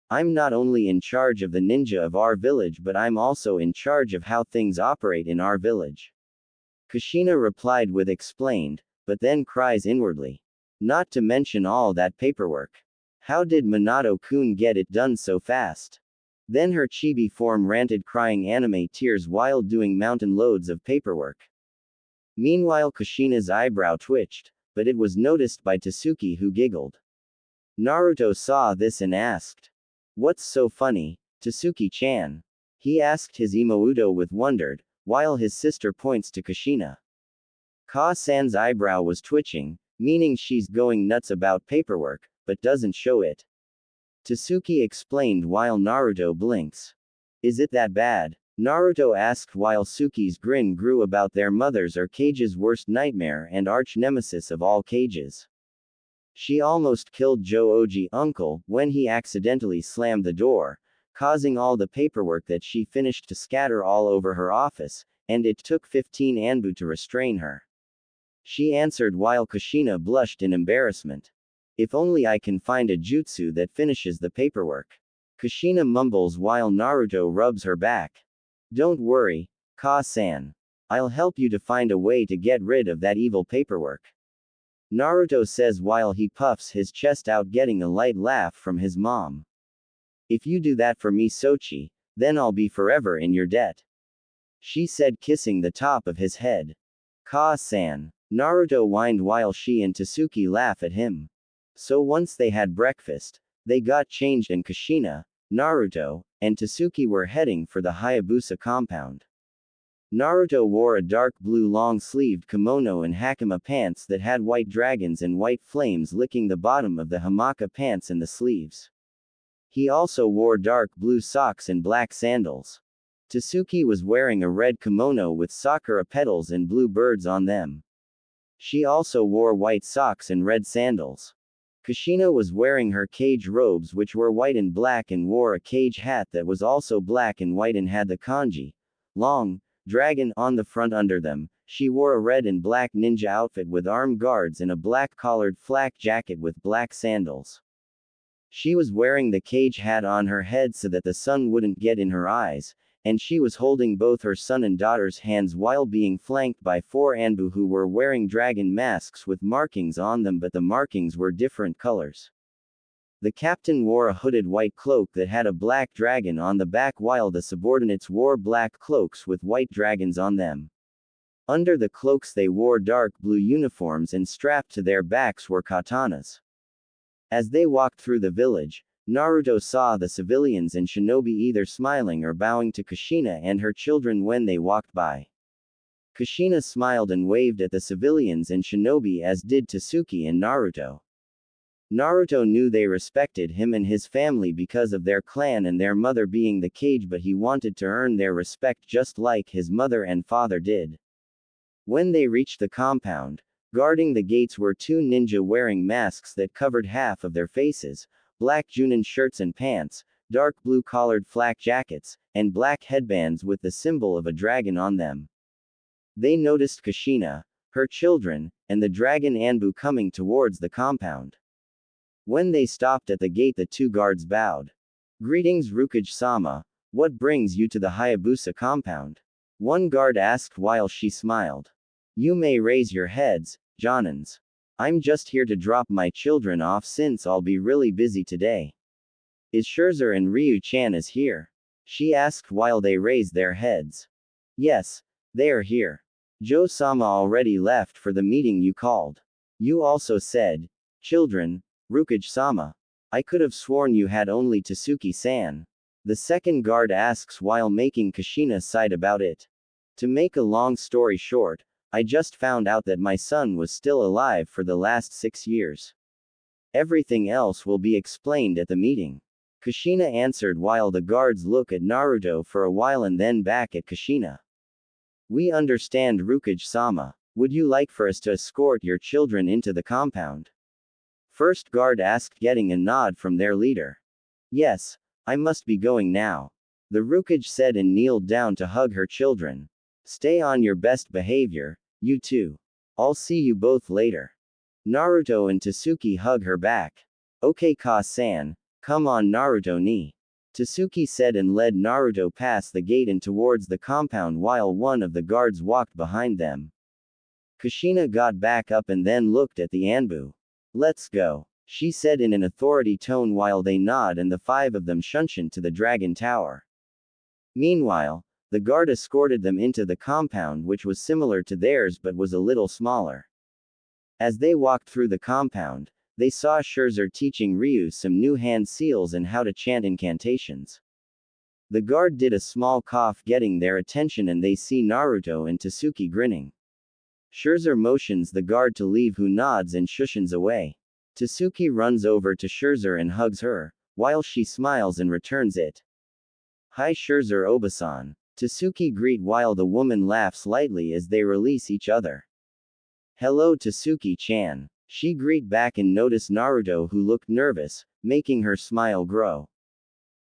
I'm not only in charge of the ninja of our village, but I'm also in charge of how things operate in our village. Kushina replied with explained, but then cries inwardly. Not to mention all that paperwork. How did Minato-kun get it done so fast? Then her chibi form ranted, crying anime tears while doing mountain loads of paperwork. Meanwhile Kushina's eyebrow twitched, but it was noticed by Tasuki, who giggled. Naruto saw this and asked. What's so funny, Tasuki-chan? He asked his Imouto with wondered, while his sister points to Kushina. Ka-san's eyebrow was twitching, meaning she's going nuts about paperwork, but doesn't show it. Tasuki explained while Naruto blinks. Is it that bad? Naruto asked while Suki's grin grew about their mothers are Kage's worst nightmare and arch nemesis of all Kages. She almost killed Joji uncle when he accidentally slammed the door, causing all the paperwork that she finished to scatter all over her office, and it took 15 Anbu to restrain her. She answered while Kushina blushed in embarrassment. If only I can find a jutsu that finishes the paperwork. Kushina mumbles while Naruto rubs her back. Don't worry, Ka-san. I'll help you to find a way to get rid of that evil paperwork. Naruto says while he puffs his chest out, getting a light laugh from his mom. If you do that for me Sochi, then I'll be forever in your debt. She said, kissing the top of his head. Ka-san. Naruto whined while she and Tasuki laugh at him. So once they had breakfast, they got changed and Kushina, Naruto, and Tasuki were heading for the Hayabusa compound. Naruto wore a dark blue long-sleeved kimono and hakama pants that had white dragons and white flames licking the bottom of the hamaka pants and the sleeves. He also wore dark blue socks and black sandals. Tasuki was wearing a red kimono with sakura petals and blue birds on them. She also wore white socks and red sandals. Kushina was wearing her Kage robes, which were white and black, and wore a Kage hat that was also black and white and had the kanji, long, dragon, on the front under them. She wore a red and black ninja outfit with arm guards and a black collared flak jacket with black sandals. She was wearing the Kage hat on her head so that the sun wouldn't get in her eyes, and she was holding both her son and daughter's hands while being flanked by 4 Anbu who were wearing dragon masks with markings on them, but the markings were different colors. The captain wore a hooded white cloak that had a black dragon on the back, while the subordinates wore black cloaks with white dragons on them. Under the cloaks they wore dark blue uniforms, and strapped to their backs were katanas. As they walked through the village, Naruto saw the civilians and shinobi either smiling or bowing to Kushina and her children when they walked by. Kushina smiled and waved at the civilians and shinobi, as did Tasuki and Naruto. Naruto knew they respected him and his family because of their clan and their mother being the Kage, but he wanted to earn their respect just like his mother and father did. When they reached the compound, guarding the gates were 2 ninja wearing masks that covered half of their faces, black Junin shirts and pants, dark blue collared flak jackets, and black headbands with the symbol of a dragon on them. They noticed Kushina, her children, and the dragon Anbu coming towards the compound. When they stopped at the gate, the 2 guards bowed. "Greetings, Rukage-sama. What brings you to the Hayabusa compound?" one guard asked while she smiled. "You may raise your heads, Jonins. I'm just here to drop my children off since I'll be really busy today." "Is Scherzer and Ryu-chan is here?" she asked while they raised their heads. "Yes, they are here. Joe-sama already left for the meeting you called. You also said, children, Rukage-sama. I could have sworn you had only Tasuki-san." The second guard asks while making Kushina sigh about it. "To make a long story short, I just found out that my son was still alive for the last 6 years. Everything else will be explained at the meeting." Kushina answered while the guards look at Naruto for a while and then back at Kushina. "We understand, Rukage-sama. Would you like for us to escort your children into the compound?" First guard asked, getting a nod from their leader. "Yes, I must be going now," the Rukage said and kneeled down to hug her children. "Stay on your best behavior, you two. I'll see you both later." Naruto and Tasuki hug her back. "Okay, Ka-san, come on Naruto ni," Tasuki said and led Naruto past the gate and towards the compound while one of the guards walked behind them. Kushina got back up and then looked at the Anbu. "Let's go," she said in an authority tone while they nod and the 5 of them shunshin to the Dragon Tower. Meanwhile, the guard escorted them into the compound, which was similar to theirs but was a little smaller. As they walked through the compound, they saw Scherzer teaching Ryu some new hand seals and how to chant incantations. The guard did a small cough, getting their attention, and they see Naruto and Tasuki grinning. Scherzer motions the guard to leave, who nods and shushins away. Tasuki runs over to Scherzer and hugs her, while she smiles and returns it. "Hi Scherzer Obasan." Tasuki greet while the woman laughs lightly as they release each other. "Hello Tasuki-chan." She greet back and notice Naruto, who looked nervous, making her smile grow.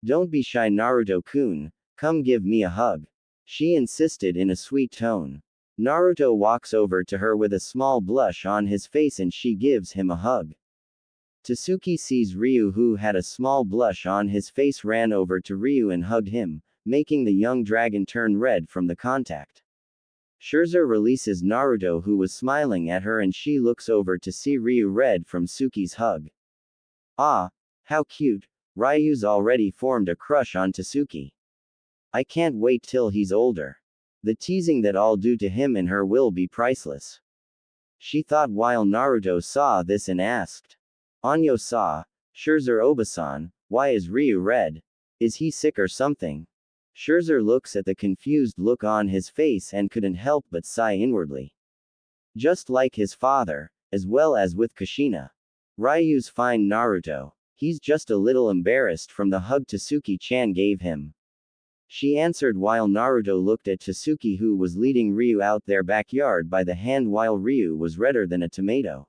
"Don't be shy Naruto-kun, come give me a hug," she insisted in a sweet tone. Naruto walks over to her with a small blush on his face and she gives him a hug. Tasuki sees Ryu, who had a small blush on his face, ran over to Ryu and hugged him, making the young dragon turn red from the contact. Scherzer releases Naruto, who was smiling at her, and she looks over to see Ryu red from Suki's hug. "Ah, how cute. Ryu's already formed a crush on Tasuki. I can't wait till he's older. The teasing that I'll do to him and her will be priceless," she thought while Naruto saw this and asked. "Anyo-sa, Scherzer Obasan, why is Ryu red? Is he sick or something?" Scherzer looks at the confused look on his face and couldn't help but sigh inwardly. Just like his father, as well as with Kushina. Ryu's fine Naruto. He's just a little embarrassed from the hug Tasuki-chan gave him, she answered while Naruto looked at Tasuki, who was leading Ryu out their backyard by the hand while Ryu was redder than a tomato.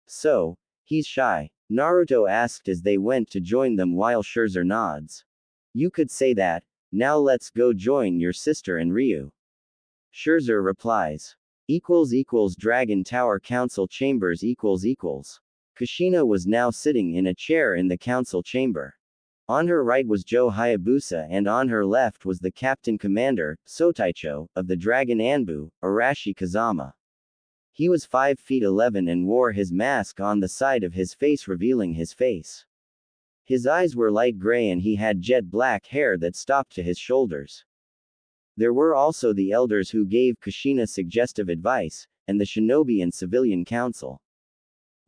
"So, he's shy?" Naruto asked as they went to join them while Scherzer nods. "You could say that. Now let's go join your sister and Ryu." Scherzer replies. Dragon Tower Council Chambers. Kushina was now sitting in a chair in the council chamber. On her right was Joe Hayabusa and on her left was the captain commander, Sotaicho, of the Dragon Anbu, Arashi Kazama. He was 5 feet 11 and wore his mask on the side of his face revealing his face. His eyes were light gray and he had jet black hair that stopped to his shoulders. There were also the elders who gave Kushina suggestive advice, and the shinobi and civilian council.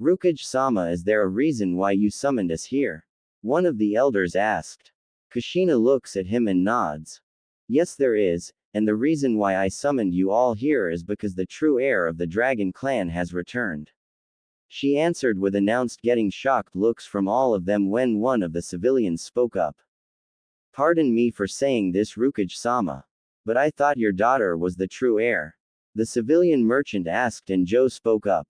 Rukage-sama, is there a reason why you summoned us here? One of the elders asked. Kushina looks at him and nods. Yes, there is, and the reason why I summoned you all here is because the true heir of the Dragon Clan has returned. She answered with announced, getting shocked looks from all of them when one of the civilians spoke up. Pardon me for saying this, Rukage-sama. But I thought your daughter was the true heir. The civilian merchant asked and Joe spoke up.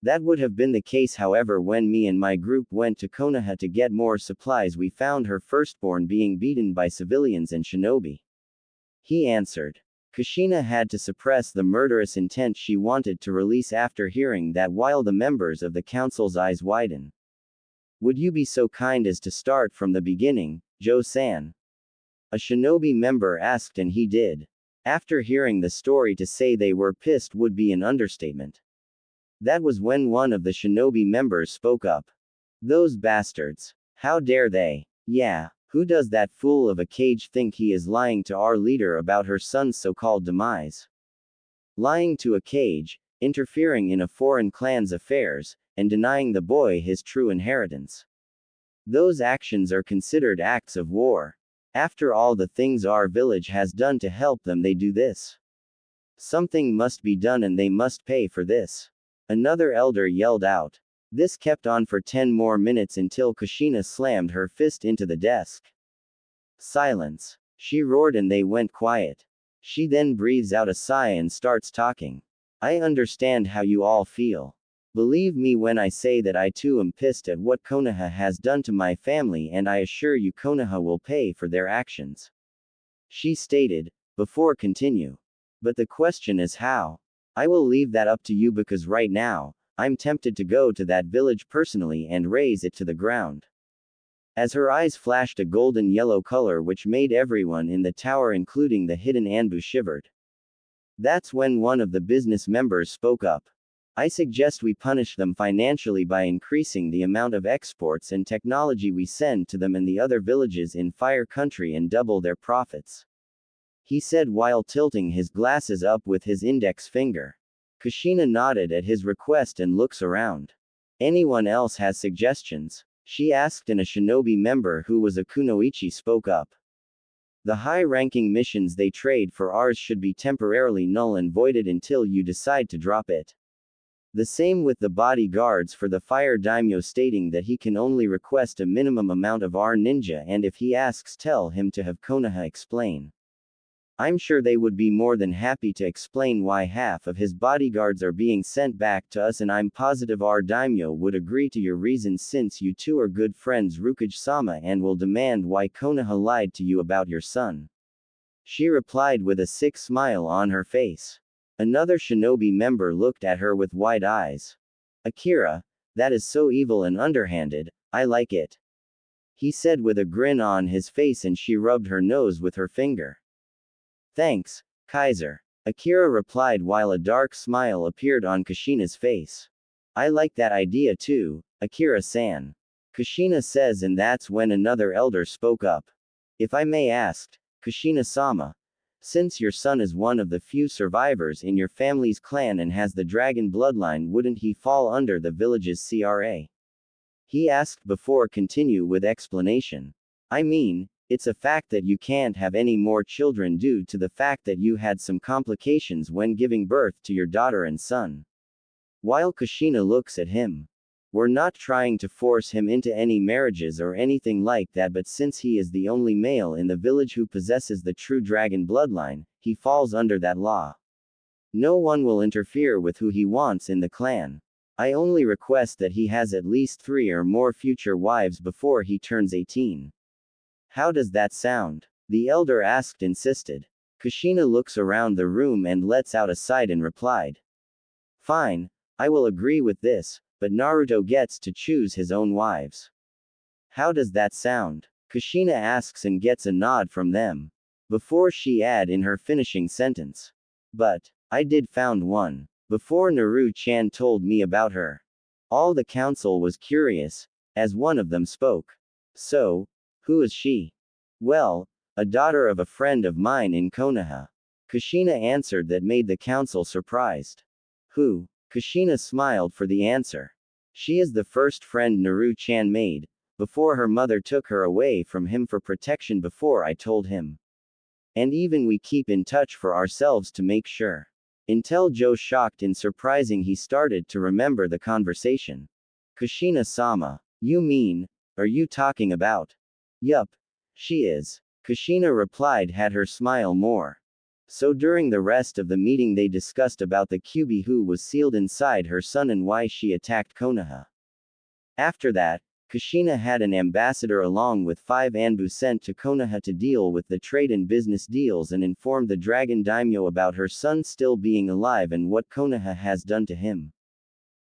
That would have been the case, however, when me and my group went to Konoha to get more supplies we found her firstborn being beaten by civilians and shinobi. He answered. Kushina had to suppress the murderous intent she wanted to release after hearing that while the members of the council's eyes widen. Would you be so kind as to start from the beginning, Joe-san? A shinobi member asked and he did. After hearing the story, to say they were pissed would be an understatement. That was when one of the shinobi members spoke up. Those bastards. How dare they? Yeah, who does that fool of a Kage think he is lying to our leader about her son's so-called demise? Lying to a Kage, interfering in a foreign clan's affairs, and denying the boy his true inheritance. Those actions are considered acts of war. After all the things our village has done to help them, they do this. Something must be done and they must pay for this. Another elder yelled out. This kept on for 10 more minutes until Kushina slammed her fist into the desk. Silence. She roared and they went quiet. She then breathes out a sigh and starts talking. I understand how you all feel. Believe me when I say that I too am pissed at what Konoha has done to my family, and I assure you Konoha will pay for their actions. She stated, before continue. But the question is how? I will leave that up to you because right now, I'm tempted to go to that village personally and raze it to the ground. As her eyes flashed a golden yellow color which made everyone in the tower including the hidden Anbu shivered. That's when one of the business members spoke up. I suggest we punish them financially by increasing the amount of exports and technology we send to them and the other villages in Fire Country and double their profits. He said while tilting his glasses up with his index finger. Kushina nodded at his request and looks around. Anyone else has suggestions? She asked, and a shinobi member who was a kunoichi spoke up. The high-ranking missions they trade for ours should be temporarily null and voided until you decide to drop it. The same with the bodyguards for the fire daimyo, stating that he can only request a minimum amount of our ninja, and if he asks tell him to have Konoha explain. I'm sure they would be more than happy to explain why half of his bodyguards are being sent back to us, and I'm positive our daimyo would agree to your reasons since you two are good friends, Rukage-sama, and will demand why Konoha lied to you about your son. She replied with a sick smile on her face. Another shinobi member looked at her with wide eyes. Akira, that is so evil and underhanded, I like it. He said with a grin on his face, and she rubbed her nose with her finger. Thanks, Kaiser. Akira replied while a dark smile appeared on Kushina's face. I like that idea too, Akira-san. Kushina says, and that's when another elder spoke up. If I may ask, Kushina-sama, since your son is one of the few survivors in your family's clan and has the dragon bloodline, wouldn't he fall under the village's CRA? He asked before continue with explanation. I mean, it's a fact that you can't have any more children due to the fact that you had some complications when giving birth to your daughter and son. While Kushina looks at him. We're not trying to force him into any marriages or anything like that, but since he is the only male in the village who possesses the true dragon bloodline, he falls under that law. No one will interfere with who he wants in the clan. I only request that he has at least 3 or more future wives before he turns 18. How does that sound? The elder asked, insisted. Kushina looks around the room and lets out a sigh and replied. Fine, I will agree with this, but Naruto gets to choose his own wives. How does that sound? Kushina asks and gets a nod from them. Before she add in her finishing sentence. But, I did found one. Before Naru-chan told me about her. All the council was curious, as one of them spoke. So, who is she? Well, a daughter of a friend of mine in Konoha. Kushina answered that made the council surprised. Who? Kushina smiled for the answer. She is the first friend Naru-chan made, before her mother took her away from him for protection before I told him. And even we keep in touch for ourselves to make sure. Until Joe shocked and surprising he started to remember the conversation. Kushina-sama. You mean, are you talking about? Yup. She is. Kushina replied had her smile more. So during the rest of the meeting they discussed about the Kyuubi who was sealed inside her son and why she attacked Konoha. After that, Kushina had an ambassador along with 5 Anbu sent to Konoha to deal with the trade and business deals and informed the Dragon Daimyo about her son still being alive and what Konoha has done to him.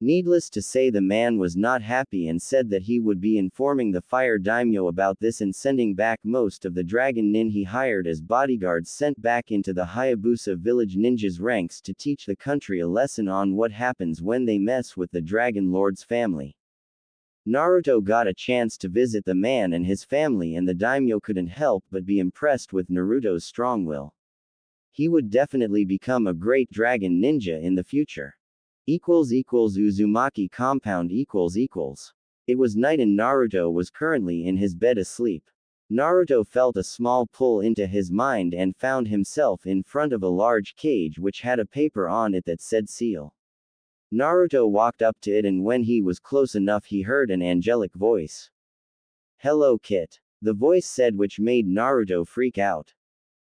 Needless to say the man was not happy and said that he would be informing the Fire Daimyo about this and sending back most of the Dragon Nin he hired as bodyguards sent back into the Hayabusa village ninjas ranks to teach the country a lesson on what happens when they mess with the Dragon Lord's family. Naruto got a chance to visit the man and his family and the daimyo couldn't help but be impressed with Naruto's strong will. He would definitely become a great dragon ninja in the future. Uzumaki compound It was night and Naruto was currently in his bed asleep. Naruto felt a small pull into his mind and found himself in front of a large cage which had a paper on it that said seal. Naruto walked up to it and when he was close enough he heard an angelic voice. Hello Kit. The voice said which made Naruto freak out.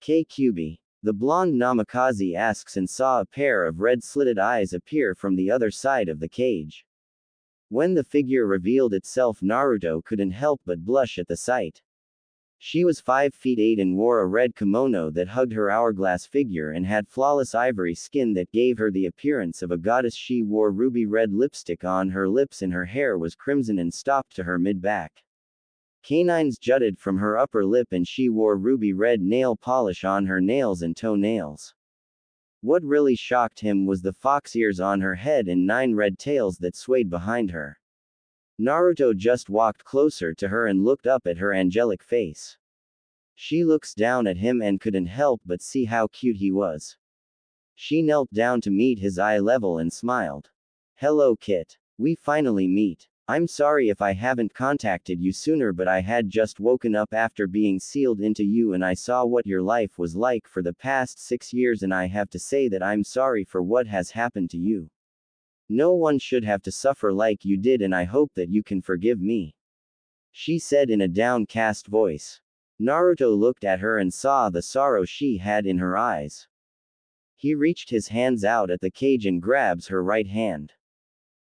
Kyuubi. The blonde Namikaze asks and saw a pair of red slitted eyes appear from the other side of the cage. When the figure revealed itself Naruto couldn't help but blush at the sight. She was 5 feet 8 and wore a red kimono that hugged her hourglass figure and had flawless ivory skin that gave her the appearance of a goddess. She wore ruby red lipstick on her lips and her hair was crimson and stopped to her mid-back. Canines jutted from her upper lip and she wore ruby red nail polish on her nails and toenails. What really shocked him was the fox ears on her head and 9 red tails that swayed behind her. Naruto just walked closer to her and looked up at her angelic face. She looks down at him and couldn't help but see how cute he was. She knelt down to meet his eye level and smiled. Hello Kit. We finally meet. I'm sorry if I haven't contacted you sooner but I had just woken up after being sealed into you and I saw what your life was like for the past 6 years and I have to say that I'm sorry for what has happened to you. No one should have to suffer like you did and I hope that you can forgive me. She said in a downcast voice. Naruto looked at her and saw the sorrow she had in her eyes. He reached his hands out at the cage and grabs her right hand.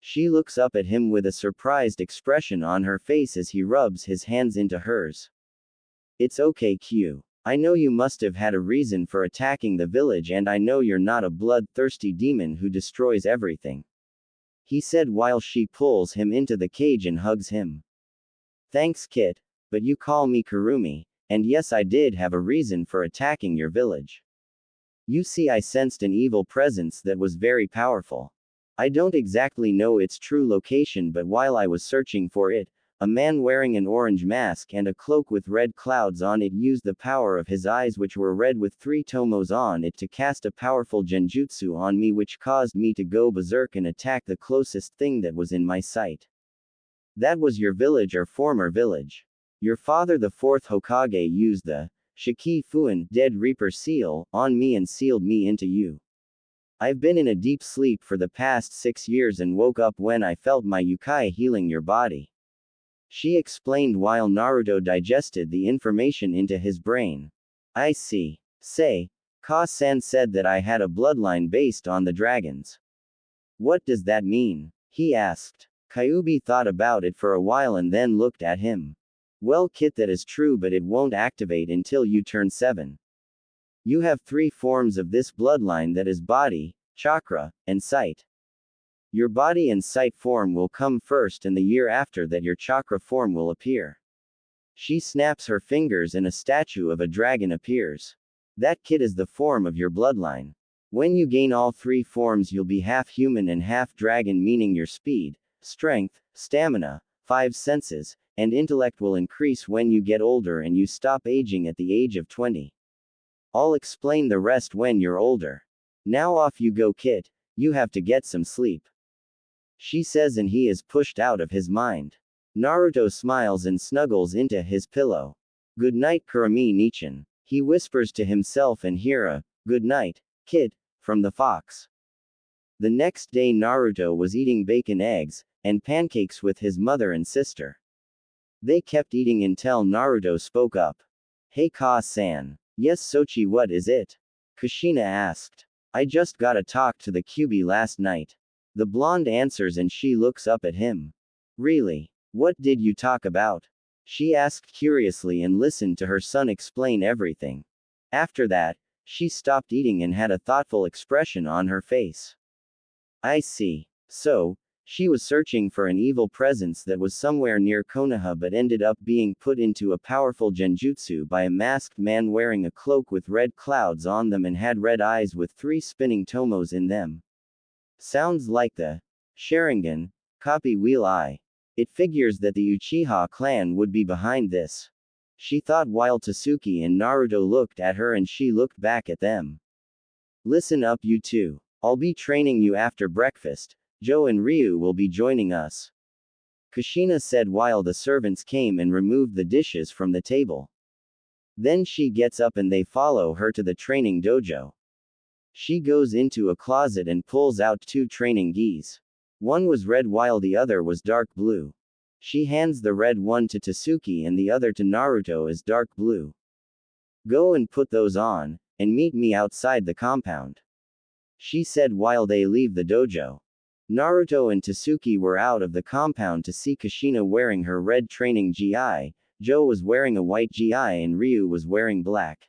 She looks up at him with a surprised expression on her face as he rubs his hands into hers. It's okay Q. I know you must have had a reason for attacking the village and I know you're not a bloodthirsty demon who destroys everything. He said while she pulls him into the cage and hugs him. Thanks Kit, but you call me Kurumi, and yes I did have a reason for attacking your village. You see I sensed an evil presence that was very powerful. I don't exactly know its true location but while I was searching for it, a man wearing an orange mask and a cloak with red clouds on it used the power of his eyes which were red with 3 tomos on it to cast a powerful genjutsu on me which caused me to go berserk and attack the closest thing that was in my sight. That was your village or former village. Your father the 4th Hokage used the Shiki Fuin Dead Reaper seal on me and sealed me into you. I've been in a deep sleep for the past 6 years and woke up when I felt my yukai healing your body. She explained while Naruto digested the information into his brain. I see. Say, Ka-san said that I had a bloodline based on the dragons. What does that mean? He asked. Kyuubi thought about it for a while and then looked at him. Well Kit that is true but it won't activate until you turn 7. You have 3 forms of this bloodline that is body, chakra, and sight. Your body and sight form will come first and the year after that your chakra form will appear. She snaps her fingers and a statue of a dragon appears. That kid is the form of your bloodline. When you gain all three forms, you'll be half human and half dragon, meaning your speed, strength, stamina, five senses, and intellect will increase when you get older and you stop aging at the age of 20. I'll explain the rest when you're older. Now off you go, kid. You have to get some sleep. She says, and he is pushed out of his mind. Naruto smiles and snuggles into his pillow. Good night, Kurami Nichan. He whispers to himself and hear a, good night, kid, from the fox. The next day Naruto was eating bacon, eggs, and pancakes with his mother and sister. They kept eating until Naruto spoke up. Hey Ka-san. Yes Sochi, what is it? Kushina asked. I just gotta talk to the QB last night. The blonde answers and she looks up at him. Really? What did you talk about? She asked curiously and listened to her son explain everything. After that, she stopped eating and had a thoughtful expression on her face. I see. So, she was searching for an evil presence that was somewhere near Konoha but ended up being put into a powerful genjutsu by a masked man wearing a cloak with red clouds on them and had red eyes with 3 spinning tomos in them. Sounds like the Sharingan copy wheel eye. It figures that the Uchiha clan would be behind this. She thought while Tasuki and Naruto looked at her and she looked back at them. Listen up, you two. I'll be training you after breakfast. Joe and Ryu will be joining us. Kushina said while the servants came and removed the dishes from the table. Then she gets up and they follow her to the training dojo. She goes into a closet and pulls out 2 training gis. One was red while the other was dark blue. She hands the red one to Tasuki and the other to Naruto as dark blue. Go and put those on, and meet me outside the compound. She said while they leave the dojo. Naruto and Tasuki were out of the compound to see Kushina wearing her red training gi, Joe was wearing a white gi and Ryu was wearing black.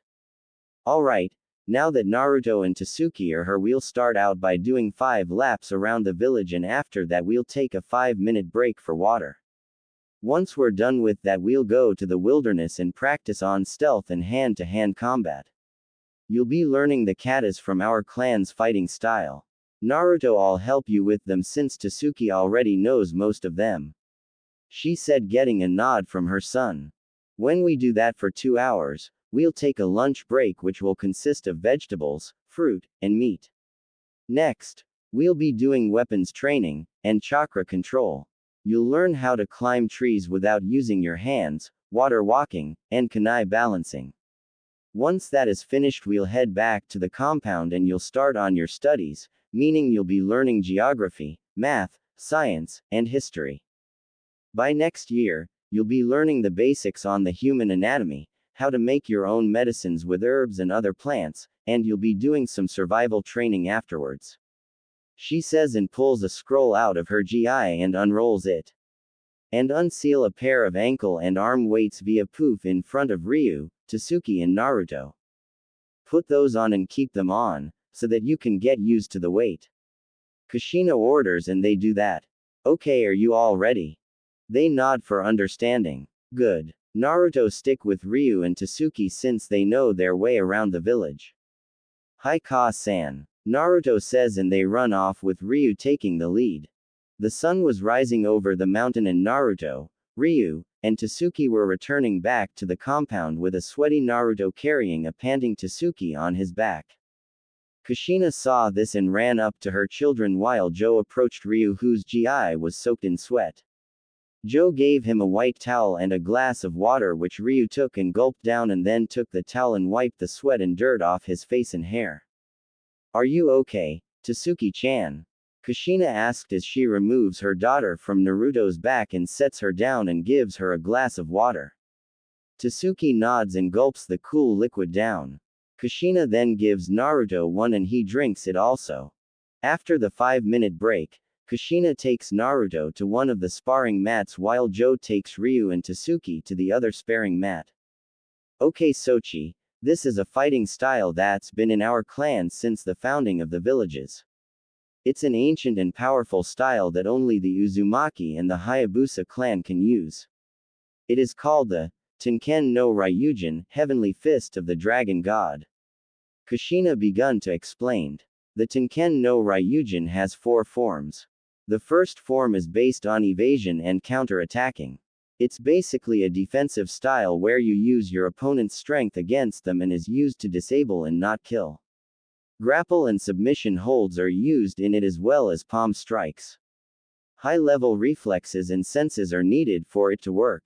Alright, now that Naruto and Tasuki are here, we'll start out by doing 5 laps around the village and after that we'll take a 5-minute break for water. Once we're done with that we'll go to the wilderness and practice on stealth and hand-to-hand combat. You'll be learning the katas from our clan's fighting style. Naruto, I'll help you with them since Tasuki already knows most of them. She said, getting a nod from her son. When we do that for 2 hours, we'll take a lunch break which will consist of vegetables, fruit, and meat. Next, we'll be doing weapons training, and chakra control. You'll learn how to climb trees without using your hands, water walking, and kunai balancing. Once that is finished we'll head back to the compound and you'll start on your studies, meaning you'll be learning geography, math, science, and history. By next year, you'll be learning the basics on the human anatomy, how to make your own medicines with herbs and other plants, and you'll be doing some survival training afterwards. She says and pulls a scroll out of her gi and unrolls it. And unseal a pair of ankle and arm weights via poof in front of Ryu, Tasuki and Naruto. Put those on and keep them on, so that you can get used to the weight. Kushina orders and they do that. Okay, are you all ready? They nod for understanding. Good. Naruto stick with Ryu and Tasuki since they know their way around the village. Hi Ka-san. Naruto says and they run off with Ryu taking the lead. The sun was rising over the mountain and Naruto, Ryu, and Tasuki were returning back to the compound with a sweaty Naruto carrying a panting Tasuki on his back. Kushina saw this and ran up to her children while Joe approached Ryu whose gi was soaked in sweat. Joe gave him a white towel and a glass of water which Ryu took and gulped down and then took the towel and wiped the sweat and dirt off his face and hair. Are you okay, Tasuki-chan? Kushina asked as she removes her daughter from Naruto's back and sets her down and gives her a glass of water. Tasuki nods and gulps the cool liquid down. Kushina then gives Naruto one and he drinks it also. After the 5-minute break, Kushina takes Naruto to one of the sparring mats while Joe takes Ryu and Tasuki to the other sparring mat. Okay Sochi, this is a fighting style that's been in our clan since the founding of the villages. It's an ancient and powerful style that only the Uzumaki and the Hayabusa clan can use. It is called the Tenken no Ryujin, Heavenly Fist of the Dragon God. Kushina begun to explain. The Tenken no Ryujin has 4 forms. The first form is based on evasion and counter-attacking. It's basically a defensive style where you use your opponent's strength against them and is used to disable and not kill. Grapple and submission holds are used in it as well as palm strikes. High-level reflexes and senses are needed for it to work.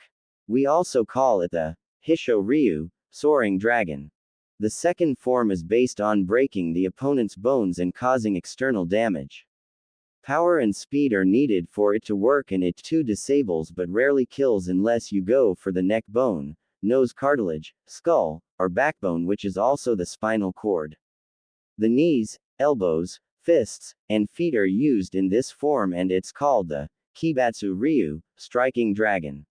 We also call it the Hisho Ryu, Soaring Dragon. The second form is based on breaking the opponent's bones and causing external damage. Power and speed are needed for it to work, and it too disables but rarely kills unless you go for the neck bone, nose cartilage, skull, or backbone, which is also the spinal cord. The knees, elbows, fists, and feet are used in this form, and it's called the Kibatsu Ryu, Striking Dragon.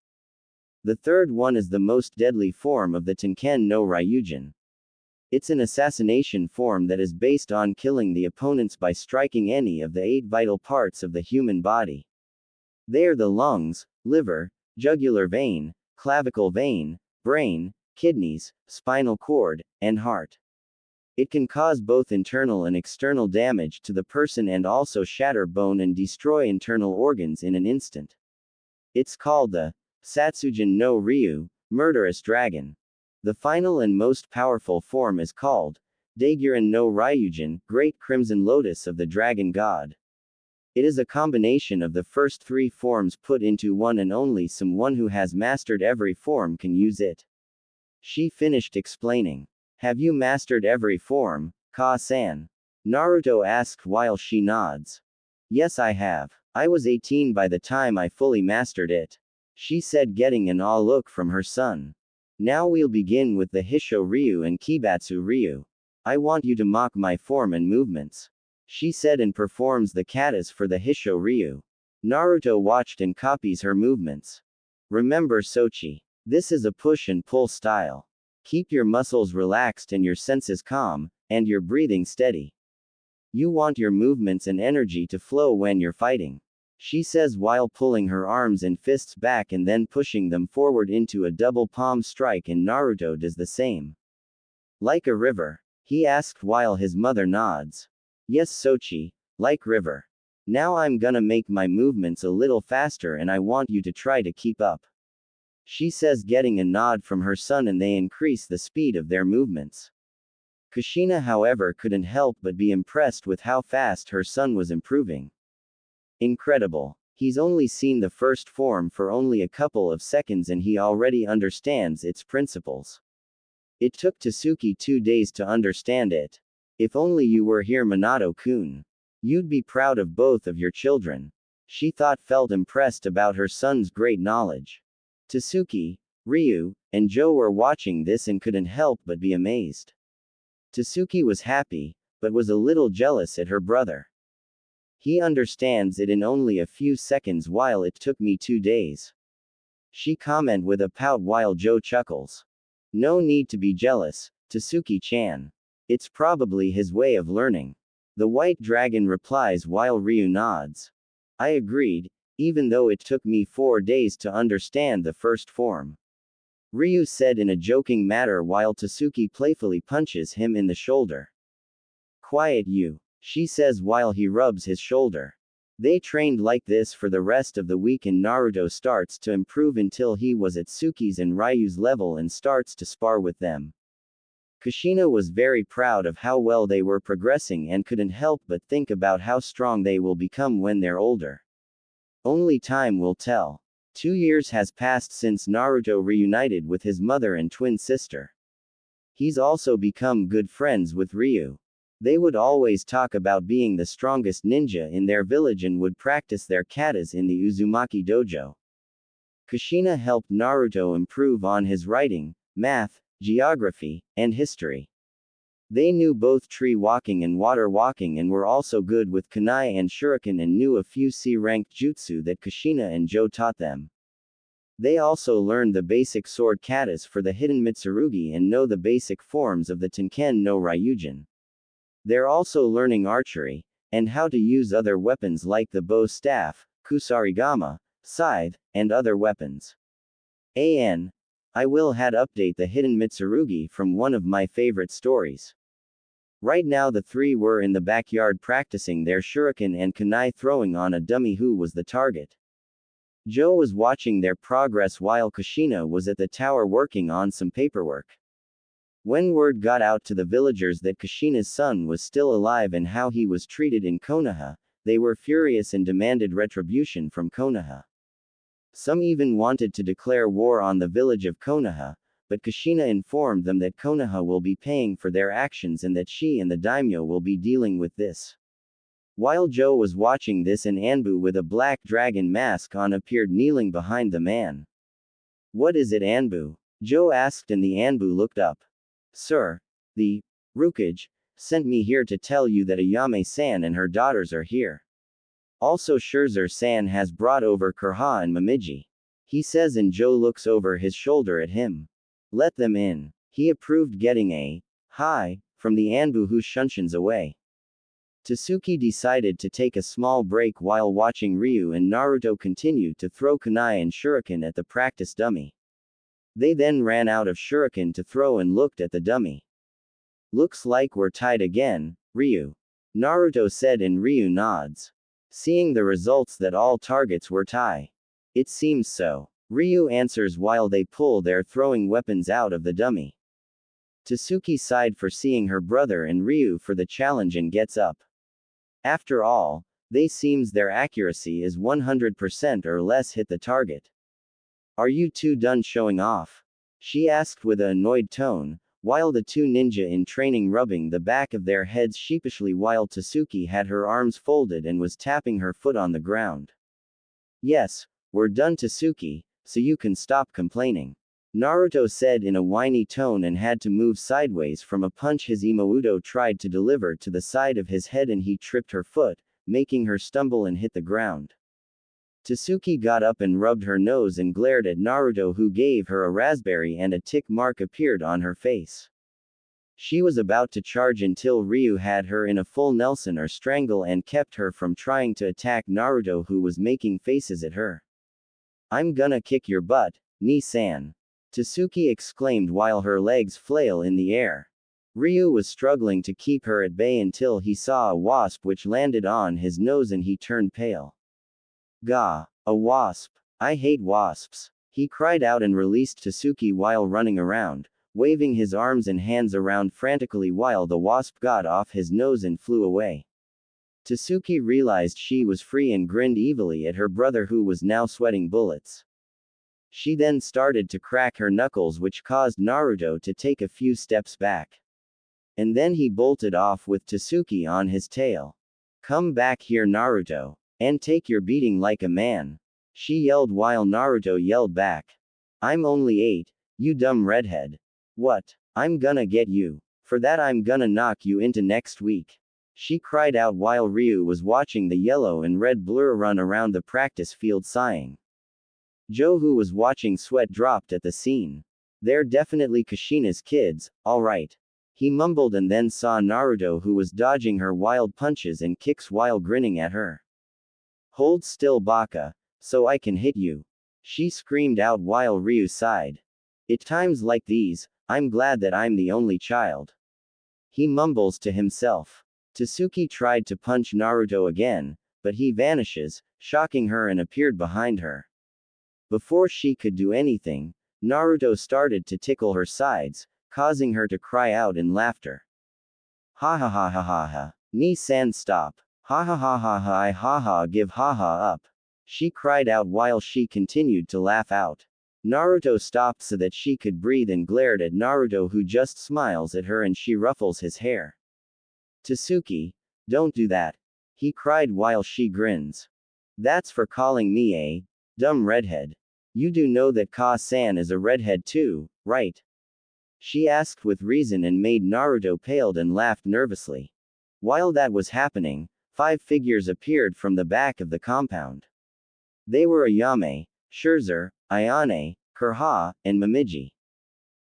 The third one is the most deadly form of the Tenken no Ryujin. It's an assassination form that is based on killing the opponents by striking any of the 8 vital parts of the human body. They are the lungs, liver, jugular vein, clavicle vein, brain, kidneys, spinal cord, and heart. It can cause both internal and external damage to the person and also shatter bone and destroy internal organs in an instant. It's called the Satsujin no Ryu, Murderous Dragon. The final and most powerful form is called Daiguren no Ryujin, Great Crimson Lotus of the Dragon God. It is a combination of the first 3 forms put into one, and only someone who has mastered every form can use it. She finished explaining. Have you mastered every form, Ka-san? Naruto asked while she nods. Yes, I have. I was 18 by the time I fully mastered it. She said, getting an awe look from her son. Now we'll begin with the Hisho Ryu and Kibatsu Ryu. I want you to mock my form and movements. She said and performs the katas for the Hisho Ryu. Naruto watched and copies her movements. Remember, Sochi. This is a push and pull style. Keep your muscles relaxed and your senses calm, and your breathing steady. You want your movements and energy to flow when you're fighting. She says while pulling her arms and fists back and then pushing them forward into a double palm strike, and Naruto does the same. Like a river? He asked while his mother nods. Yes, Sochi, like river. Now I'm gonna make my movements a little faster and I want you to try to keep up. She says, getting a nod from her son, and they increase the speed of their movements. Kushina, however, couldn't help but be impressed with how fast her son was improving. Incredible. He's only seen the first form for only a couple of seconds and he already understands its principles. It took Tasuki 2 days to understand it. If only you were here, Minato-kun. You'd be proud of both of your children. She felt impressed about her son's great knowledge. Tasuki, Ryu, and Joe were watching this and couldn't help but be amazed. Tasuki was happy, but was a little jealous at her brother. He understands it in only a few seconds while it took me 2 days. She commented with a pout while Joe chuckles. No need to be jealous, Tasuki-chan. It's probably his way of learning. The white dragon replies while Ryu nods. I agreed, even though it took me 4 days to understand the first form. Ryu said in a joking manner while Tasuki playfully punches him in the shoulder. Quiet you, she says while he rubs his shoulder. They trained like this for the rest of the week and Naruto starts to improve until he was at Suki's and Ryu's level and starts to spar with them. Kushina was very proud of how well they were progressing and couldn't help but think about how strong they will become when they're older. Only time will tell. 2 years has passed since Naruto reunited with his mother and twin sister. He's also become good friends with Ryu. They would always talk about being the strongest ninja in their village and would practice their katas in the Uzumaki dojo. Kushina helped Naruto improve on his writing, math, geography, and history. They knew both tree walking and water walking and were also good with kunai and shuriken and knew a few C-ranked jutsu that Kushina and Joe taught them. They also learned the basic sword katas for the hidden Mitsurugi and know the basic forms of the Tenken no Ryujin. They're also learning archery, and how to use other weapons like the bow staff, kusarigama, scythe, and other weapons. I will had update the hidden Mitsurugi from one of my favorite stories. Right now the three were in the backyard practicing their shuriken and kunai throwing on a dummy who was the target. Joe was watching their progress while Kushina was at the tower working on some paperwork. When word got out to the villagers that Kushina's son was still alive and how he was treated in Konoha, they were furious and demanded retribution from Konoha. Some even wanted to declare war on the village of Konoha, but Kushina informed them that Konoha will be paying for their actions and that she and the daimyo will be dealing with this. While Joe was watching this, an Anbu with a black dragon mask on appeared kneeling behind the man. What is it, Anbu? Joe asked, and the Anbu looked up. Sir, the Rukage sent me here to tell you that Ayame-san and her daughters are here. Also Scherzer-san has brought over Kurha and Momiji. He says, and Joe looks over his shoulder at him. Let them in. He approved, getting a hi from the Anbu who shunshuns away. Tasuki decided to take a small break while watching Ryu and Naruto continue to throw kunai and shuriken at the practice dummy. They then ran out of shuriken to throw and looked at the dummy. Looks like we're tied again, Ryu. Naruto said, and Ryu nods. Seeing the results that all targets were tie. It seems so. Ryu answers while they pull their throwing weapons out of the dummy. Tasuki sighed for seeing her brother and Ryu for the challenge and gets up. After all, they seems their accuracy is 100% or less hit the target. Are you two done showing off? She asked with an annoyed tone, while the two ninja in training rubbing the back of their heads sheepishly while Tasuki had her arms folded and was tapping her foot on the ground. Yes, we're done, Tasuki, so you can stop complaining. Naruto said in a whiny tone and had to move sideways from a punch his Imouto tried to deliver to the side of his head, and he tripped her foot, making her stumble and hit the ground. Tasuki got up and rubbed her nose and glared at Naruto, who gave her a raspberry, and a tick mark appeared on her face. She was about to charge until Ryu had her in a full Nelson or strangle and kept her from trying to attack Naruto, who was making faces at her. I'm gonna kick your butt, Ni-san. Tasuki exclaimed while her legs flail in the air. Ryu was struggling to keep her at bay until he saw a wasp which landed on his nose and he turned pale. Gah! A wasp! I hate wasps! He cried out and released Tasuki while running around, waving his arms and hands around frantically while the wasp got off his nose and flew away. Tasuki realized she was free and grinned evilly at her brother, who was now sweating bullets. She then started to crack her knuckles, which caused Naruto to take a few steps back. And then he bolted off with Tasuki on his tail. Come back here, Naruto, and take your beating like a man. She yelled while Naruto yelled back. I'm only 8, you dumb redhead. What? I'm gonna get you. For that I'm gonna knock you into next week. She cried out while Ryu was watching the yellow and red blur run around the practice field sighing. Joe, who was watching sweat, dropped at the scene. They're definitely Kushina's kids, alright. He mumbled and then saw Naruto, who was dodging her wild punches and kicks while grinning at her. Hold still, Baka, so I can hit you. She screamed out while Ryu sighed. At times like these, I'm glad that I'm the only child. He mumbles to himself. Tasuki tried to punch Naruto again, but he vanishes, shocking her, and appeared behind her. Before she could do anything, Naruto started to tickle her sides, causing her to cry out in laughter. Ha ha ha ha ha ha. Ni-san, stop. Ha ha ha ha ha, I ha ha, give ha ha up. She cried out while she continued to laugh out. Naruto stopped so that she could breathe and glared at Naruto, who just smiles at her and she ruffles his hair. Tasuki, don't do that. He cried while she grins. That's for calling me a dumb redhead. You do know that Ka-san is a redhead too, right? She asked with reason and made Naruto paled and laughed nervously. While that was happening, 5 figures appeared from the back of the compound. They were Ayame, Scherzer, Ayane, Kurha, and Momiji.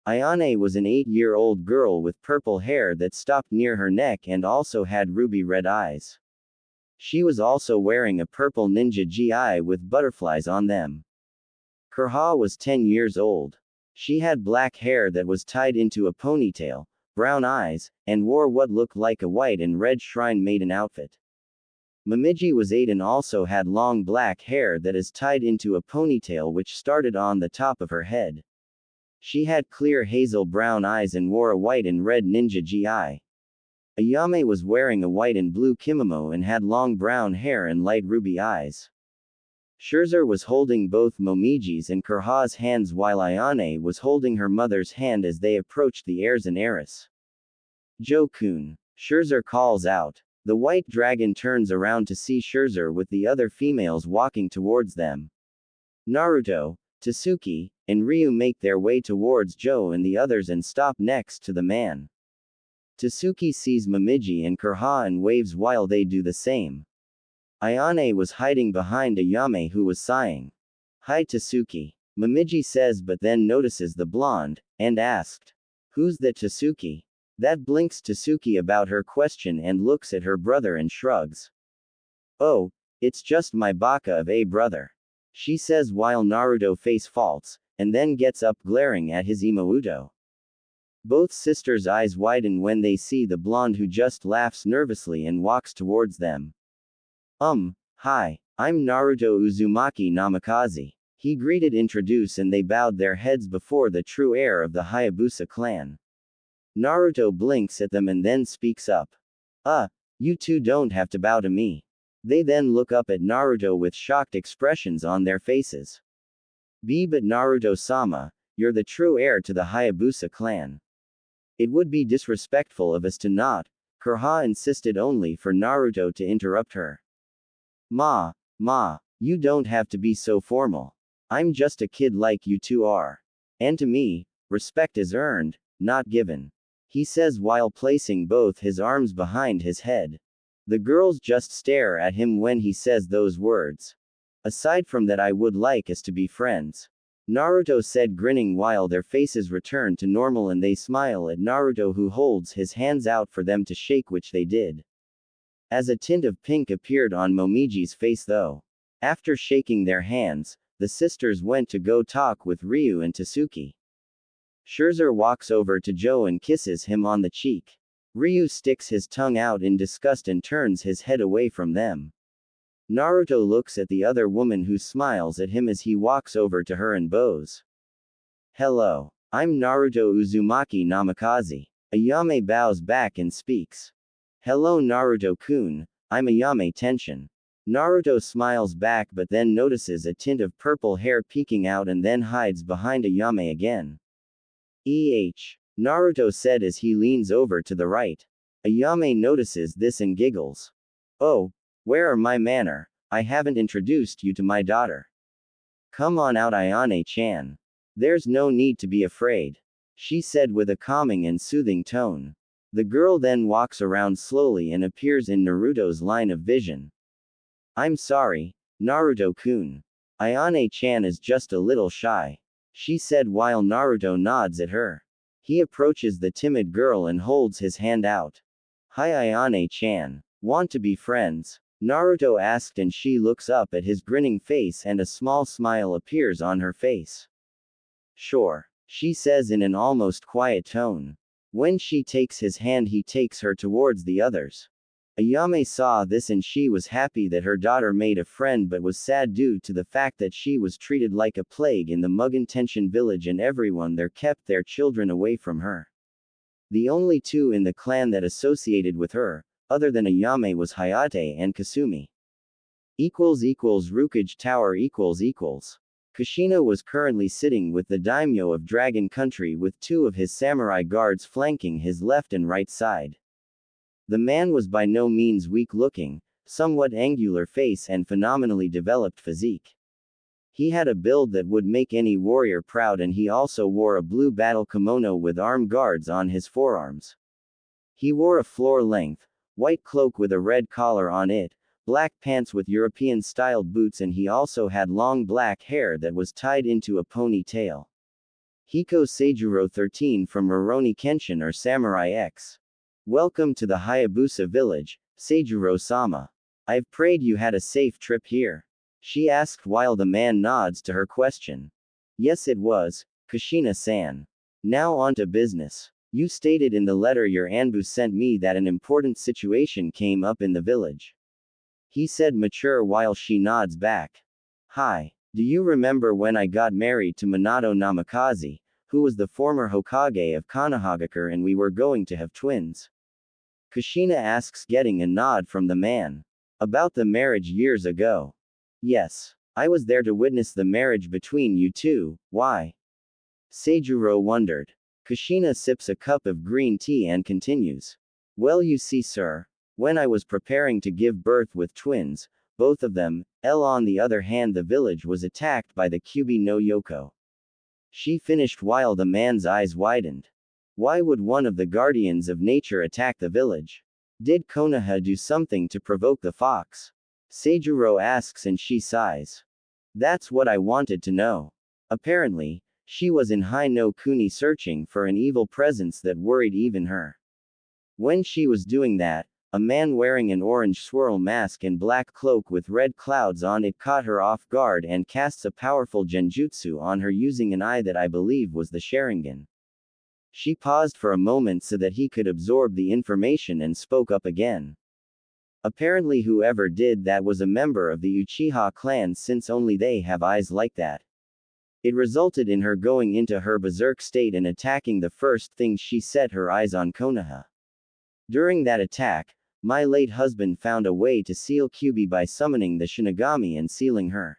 Ayane was an 8-year-old girl with purple hair that stopped near her neck and also had ruby red eyes. She was also wearing a purple ninja gi with butterflies on them. Kurha was 10 years old. She had black hair that was tied into a ponytail, brown eyes, and wore what looked like a white and red shrine maiden outfit. Momiji was 8 and also had long black hair that is tied into a ponytail which started on the top of her head. She had clear hazel brown eyes and wore a white and red ninja gi. Ayame was wearing a white and blue kimono and had long brown hair and light ruby eyes. Scherzer was holding both Momiji's and Kurha's hands while Ayane was holding her mother's hand as they approached the heirs and heiress. "Jo-kun," Scherzer calls out. The white dragon turns around to see Scherzer with the other females walking towards them. Naruto, Tasuki, and Ryu make their way towards Joe and the others and stop next to the man. Tasuki sees Momiji and Kurha and waves while they do the same. Ayane was hiding behind Ayame who was sighing. "Hi Tasuki," Momiji says but then notices the blonde, and asked, "Who's that Tasuki?" That blinks Tasuki about her question and looks at her brother and shrugs. "Oh, it's just my baka of a brother," she says while Naruto face faults, and then gets up glaring at his imouto. Both sisters' eyes widen when they see the blonde who just laughs nervously and walks towards them. Hi, I'm Naruto Uzumaki Namikaze," he greeted introduce and they bowed their heads before the true heir of the Hayabusa clan. Naruto blinks at them and then speaks up. You two don't have to bow to me." They then look up at Naruto with shocked expressions on their faces. But Naruto-sama, you're the true heir to the Hayabusa clan. It would be disrespectful of us to not." Kurha insisted only for Naruto to interrupt her. Ma, you don't have to be so formal. I'm just a kid like you two are. And to me, respect is earned, not given," he says while placing both his arms behind his head. The girls just stare at him when he says those words. "Aside from that, I would like us to be friends," Naruto said, grinning while their faces return to normal and they smile at Naruto who holds his hands out for them to shake, which they did. As a tint of pink appeared on Momiji's face though. After shaking their hands, the sisters went to go talk with Ryu and Tasuki. Scherzer walks over to Joe and kisses him on the cheek. Ryu sticks his tongue out in disgust and turns his head away from them. Naruto looks at the other woman who smiles at him as he walks over to her and bows. "Hello. I'm Naruto Uzumaki Namikaze." Ayame bows back and speaks. "Hello Naruto-kun, I'm Ayame Tenshin." Naruto smiles back but then notices a tint of purple hair peeking out and then hides behind Ayame again. Naruto said as he leans over to the right. Ayame notices this and giggles. "Oh, where are my manner? I haven't introduced you to my daughter." "Come on out Ayane-chan. There's no need to be afraid," she said with a calming and soothing tone. The girl then walks around slowly and appears in Naruto's line of vision. "I'm sorry, Naruto-kun. Ayane-chan is just a little shy," she said while Naruto nods at her. He approaches the timid girl and holds his hand out. "Hi Ayane-chan. Want to be friends?" Naruto asked and she looks up at his grinning face and a small smile appears on her face. "Sure," she says in an almost quiet tone. When she takes his hand he takes her towards the others. Ayame saw this and she was happy that her daughter made a friend but was sad due to the fact that she was treated like a plague in the Mugen Tenshin village and everyone there kept their children away from her. The only two in the clan that associated with her, other than Ayame, was Hayate and Kasumi. Rukage Tower Kushina was currently sitting with the daimyo of Dragon Country with two of his samurai guards flanking his left and right side. The man was by no means weak-looking, somewhat angular face and phenomenally developed physique. He had a build that would make any warrior proud and he also wore a blue battle kimono with arm guards on his forearms. He wore a floor-length, white cloak with a red collar on it, black pants with European-styled boots and he also had long black hair that was tied into a ponytail. Hiko Seijuro 13 from Rurouni Kenshin or Samurai X. Welcome to the Hayabusa village, Seijuro-sama. I've prayed you had a safe trip here. She asked while the man nods to her question. Yes it was, Kushina-san. Now on to business. You stated in the letter your Anbu sent me that an important situation came up in the village. He said mature while she nods back. Hi. Do you remember when I got married to Minato Namikaze, who was the former Hokage of Konohagakure, and we were going to have twins? Kushina asks, getting a nod from the man. About the marriage years ago. Yes. I was there to witness the marriage between you two. Why? Seijuro wondered. Kushina sips a cup of green tea and continues. Well, you see, sir, when I was preparing to give birth with twins, both of them, on the other hand, the village was attacked by the Kyubi no Yoko. She finished while the man's eyes widened. Why would one of the guardians of nature attack the village? Did Konoha do something to provoke the fox? Seijuro asks and she sighs. That's what I wanted to know. Apparently, she was in Hai no Kuni searching for an evil presence that worried even her. When she was doing that, a man wearing an orange swirl mask and black cloak with red clouds on it caught her off guard and casts a powerful genjutsu on her using an eye that I believe was the Sharingan. She paused for a moment so that he could absorb the information and spoke up again. Apparently whoever did that was a member of the Uchiha clan, since only they have eyes like that. It resulted in her going into her berserk state and attacking the first thing she set her eyes on, Konoha. During that attack, my late husband found a way to seal Kyubi by summoning the Shinigami and sealing her.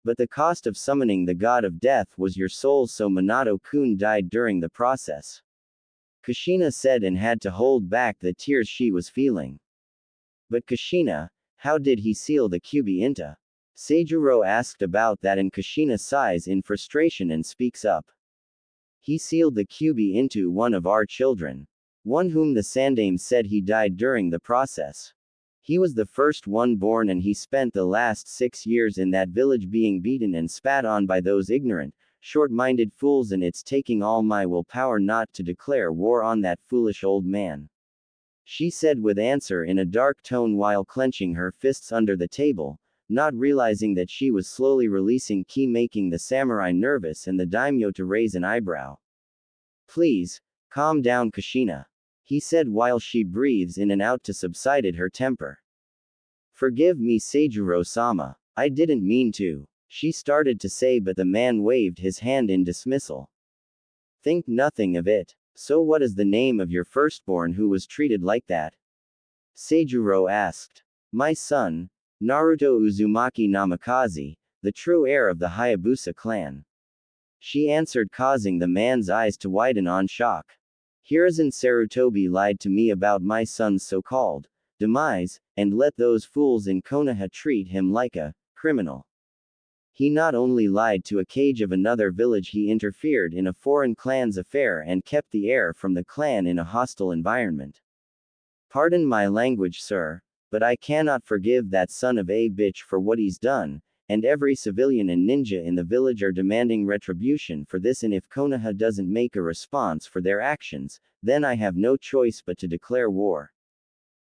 But the cost of summoning the god of death was your soul, so Minato-kun died during the process. Kushina said and had to hold back the tears she was feeling. But Kushina, how did he seal the Kyubi into? Seijuro asked about that and Kushina sighs in frustration and speaks up. He sealed the Kyubi into one of our children. One whom the Sandame said he died during the process. He was the first one born and he spent the last 6 years in that village being beaten and spat on by those ignorant, short-minded fools, and it's taking all my willpower not to declare war on that foolish old man. She said with answer in a dark tone while clenching her fists under the table, not realizing that she was slowly releasing ki, making the samurai nervous and the daimyo to raise an eyebrow. Please, calm down, Kushina, he said while she breathes in and out to subsided her temper. Forgive me, Seijuro-sama, I didn't mean to, she started to say, but the man waved his hand in dismissal. Think nothing of it. So what is the name of your firstborn who was treated like that? Seijuro asked. My son, Naruto Uzumaki Namikaze, the true heir of the Hayabusa clan. She answered, causing the man's eyes to widen on shock. Hiruzen Sarutobi lied to me about my son's so-called demise, and let those fools in Konoha treat him like a criminal. He not only lied to a cage of another village, he interfered in a foreign clan's affair and kept the heir from the clan in a hostile environment. Pardon my language, sir, but I cannot forgive that son of a bitch for what he's done, and every civilian and ninja in the village are demanding retribution for this, and if Konoha doesn't make a response for their actions, then I have no choice but to declare war.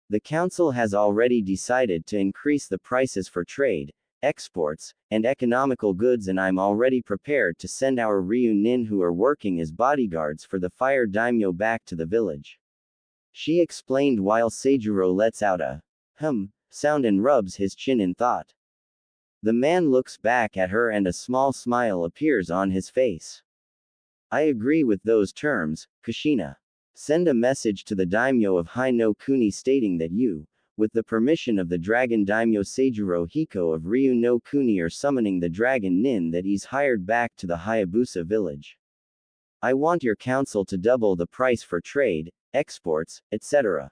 The council has already decided to increase the prices for trade, exports, and economical goods, and I'm already prepared to send our Ryunin who are working as bodyguards for the fire daimyo back to the village. She explained while Seijuro lets out a sound and rubs his chin in thought. The man looks back at her and a small smile appears on his face. I agree with those terms, Kushina. Send a message to the daimyo of Hai no Kuni stating that you, with the permission of the dragon daimyo Seijuro Hiko of Ryu no Kuni, are summoning the dragon nin that he's hired back to the Hayabusa village. I want your council to double the price for trade, exports, etc.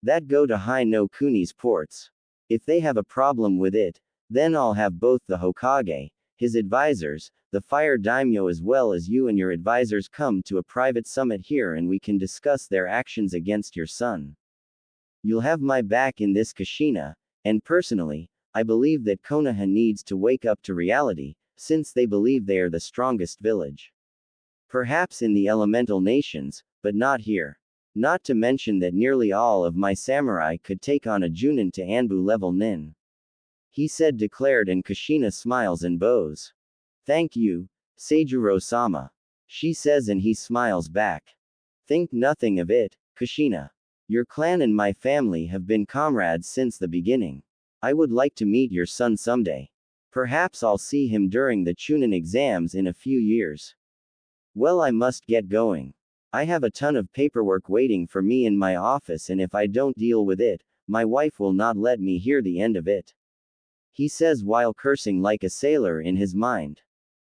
that go to Hai no Kuni's ports. If they have a problem with it, then I'll have both the Hokage, his advisors, the fire daimyo, as well as you and your advisors come to a private summit here and we can discuss their actions against your son. You'll have my back in this, Kushina, and personally, I believe that Konoha needs to wake up to reality, since they believe they are the strongest village. Perhaps in the elemental nations, but not here. Not to mention that nearly all of my samurai could take on a Junin to Anbu level nin. He said, declared, and Kushina smiles and bows. Thank you, Seijuro-sama. She says and he smiles back. Think nothing of it, Kushina. Your clan and my family have been comrades since the beginning. I would like to meet your son someday. Perhaps I'll see him during the Chunin exams in a few years. Well, I must get going. I have a ton of paperwork waiting for me in my office, and if I don't deal with it, my wife will not let me hear the end of it. He says while cursing like a sailor in his mind.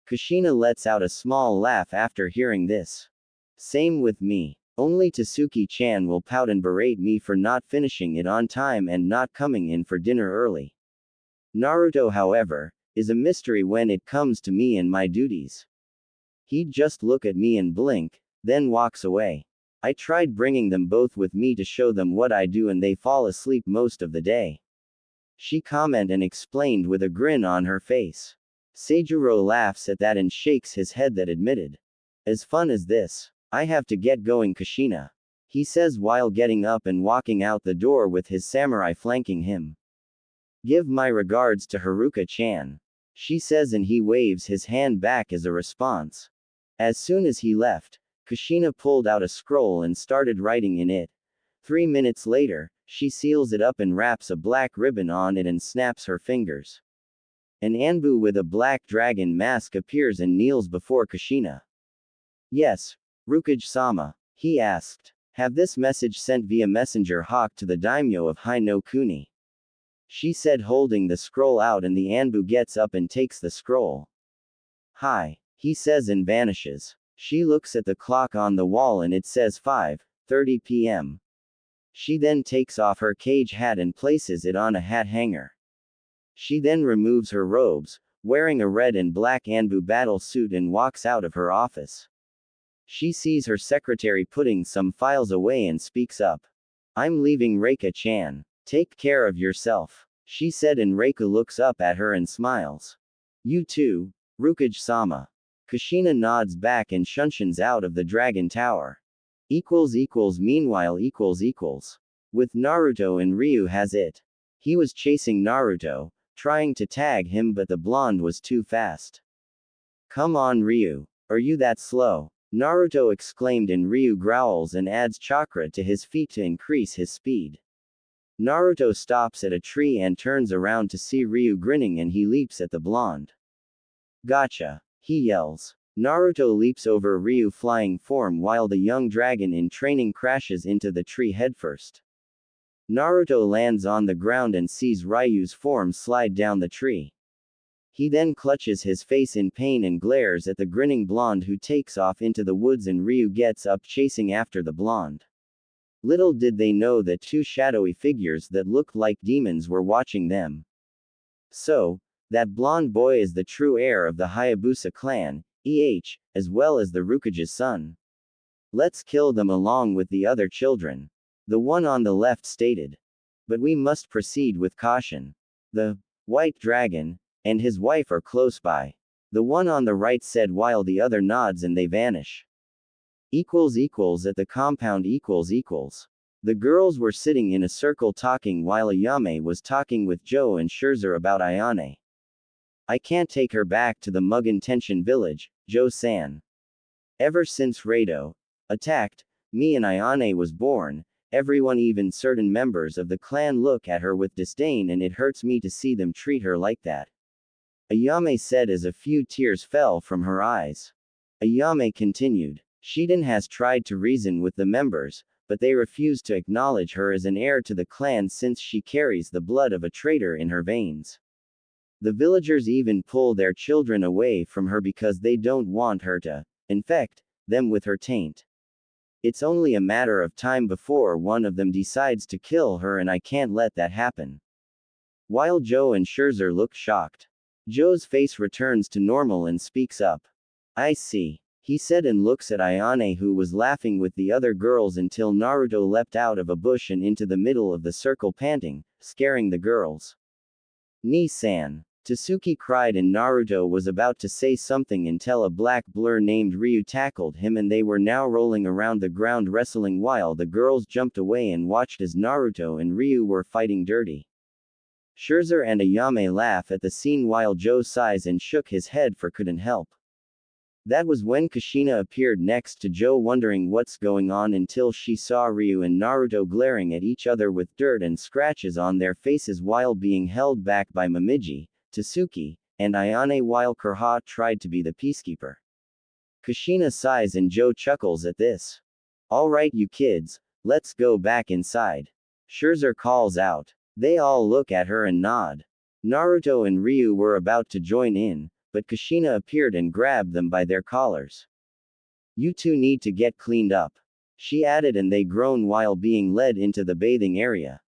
Kushina lets out a small laugh after hearing this. Same with me. Only Tasuki-chan will pout and berate me for not finishing it on time and not coming in for dinner early. Naruto, however, is a mystery when it comes to me and my duties. He'd just look at me and blink, then walks away. I tried bringing them both with me to show them what I do and they fall asleep most of the day. She commented and explained with a grin on her face. Seijuro laughs at that and shakes his head that admitted. As fun as this. I have to get going, Kushina. He says while getting up and walking out the door with his samurai flanking him. Give my regards to Haruka-chan. She says and he waves his hand back as a response. As soon as he left, Kushina pulled out a scroll and started writing in it. 3 minutes later, she seals it up and wraps a black ribbon on it and snaps her fingers. An Anbu with a black dragon mask appears and kneels before Kushina. Yes, Rukage-sama, he asked. Have this message sent via messenger hawk to the daimyo of Hai no Kuni. She said holding the scroll out, and the Anbu gets up and takes the scroll. Hi, he says and vanishes. She looks at the clock on the wall and it says 5:30 p.m. She then takes off her cage hat and places it on a hat hanger. She then removes her robes, wearing a red and black Anbu battle suit, and walks out of her office. She sees her secretary putting some files away and speaks up. I'm leaving, Reika-chan. Take care of yourself, she said, and Reika looks up at her and smiles. You too, Rukage-sama. Kushina nods back and shunshuns out of the dragon tower. Meanwhile with Naruto and Ryu has it. He was chasing Naruto, trying to tag him, but the blonde was too fast. Come on, Ryu. Are you that slow? Naruto exclaimed, and Ryu growls and adds chakra to his feet to increase his speed. Naruto stops at a tree and turns around to see Ryu grinning, and he leaps at the blonde. Gotcha! He yells. Naruto leaps over Ryu flying form while the young dragon in training crashes into the tree headfirst. Naruto lands on the ground and sees Ryu's form slide down the tree. He then clutches his face in pain and glares at the grinning blonde, who takes off into the woods, and Ryu gets up chasing after the blonde. Little did they know that two shadowy figures that looked like demons were watching them. So, that blonde boy is the true heir of the Hayabusa clan, as well as the Rukage's son. Let's kill them along with the other children. The one on the left stated. But we must proceed with caution. The white dragon and his wife are close by. The one on the right said while the other nods and they vanish. At the compound . The girls were sitting in a circle talking while Ayame was talking with Joe and Scherzer about Ayane. I can't take her back to the Mugen Tenshin village, Joe-san. Ever since Rado attacked me and Ayane was born, everyone, even certain members of the clan, look at her with disdain, and it hurts me to see them treat her like that. Ayame said as a few tears fell from her eyes. Ayame continued. Shiden has tried to reason with the members, but they refuse to acknowledge her as an heir to the clan since she carries the blood of a traitor in her veins. The villagers even pull their children away from her because they don't want her to infect them with her taint. It's only a matter of time before one of them decides to kill her, and I can't let that happen. While Joe and Scherzer look shocked, Joe's face returns to normal and speaks up. I see, he said, and looks at Ayane, who was laughing with the other girls until Naruto leapt out of a bush and into the middle of the circle panting, scaring the girls. Ni-san. Tasuki cried, and Naruto was about to say something until a black blur named Ryu tackled him, and they were now rolling around the ground wrestling while the girls jumped away and watched as Naruto and Ryu were fighting dirty. Scherzer and Ayame laugh at the scene while Joe sighs and shook his head for couldn't help. That was when Kushina appeared next to Joe, wondering what's going on until she saw Ryu and Naruto glaring at each other with dirt and scratches on their faces while being held back by Momiji, Tasuki, and Ayane while Kurha tried to be the peacekeeper. Kushina sighs and Joe chuckles at this. Alright you kids, let's go back inside. Scherzer calls out. They all look at her and nod. Naruto and Ryu were about to join in, but Kushina appeared and grabbed them by their collars. You two need to get cleaned up, she added, and they groan while being led into the bathing area.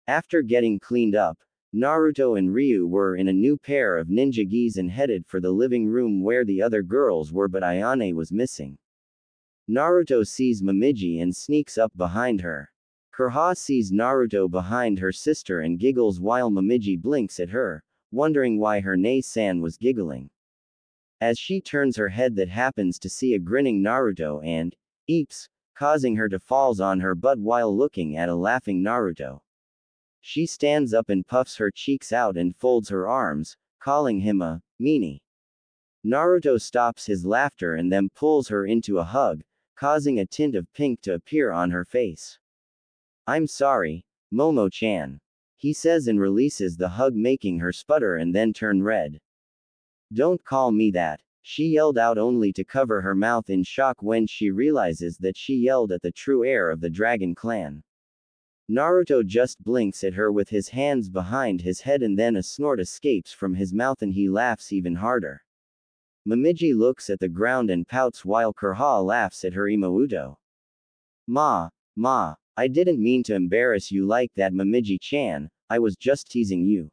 After getting cleaned up, Naruto and Ryu were in a new pair of ninja gis and headed for the living room where the other girls were, but Ayane was missing. Naruto sees Momiji and sneaks up behind her. Kurha sees Naruto behind her sister and giggles while Momiji blinks at her, wondering why her Nei-san was giggling. As she turns her head, that happens to see a grinning Naruto and eeps, causing her to falls on her butt while looking at a laughing Naruto. She stands up and puffs her cheeks out and folds her arms, calling him a meanie. Naruto stops his laughter and then pulls her into a hug, causing a tint of pink to appear on her face. I'm sorry, Momo-chan, he says and releases the hug, making her sputter and then turn red. Don't call me that, she yelled out, only to cover her mouth in shock when she realizes that she yelled at the true heir of the Dragon Clan. Naruto just blinks at her with his hands behind his head and then a snort escapes from his mouth and he laughs even harder. Momiji looks at the ground and pouts while Kurha laughs at her Imouto. Ma, I didn't mean to embarrass you like that, Momiji-chan, I was just teasing you,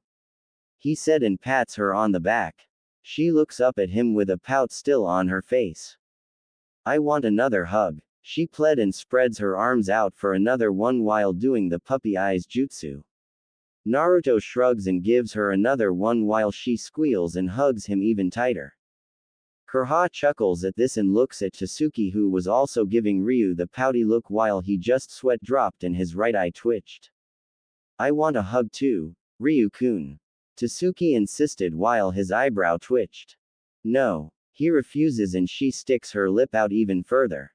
he said and pats her on the back. She looks up at him with a pout still on her face. I want another hug, she pled and spreads her arms out for another one while doing the puppy eyes jutsu. Naruto shrugs and gives her another one while she squeals and hugs him even tighter. Kurha chuckles at this and looks at Tasuki, who was also giving Ryu the pouty look while he just sweat dropped and his right eye twitched. I want a hug too, Ryu-kun, Tasuki insisted while his eyebrow twitched. No, he refuses and she sticks her lip out even further.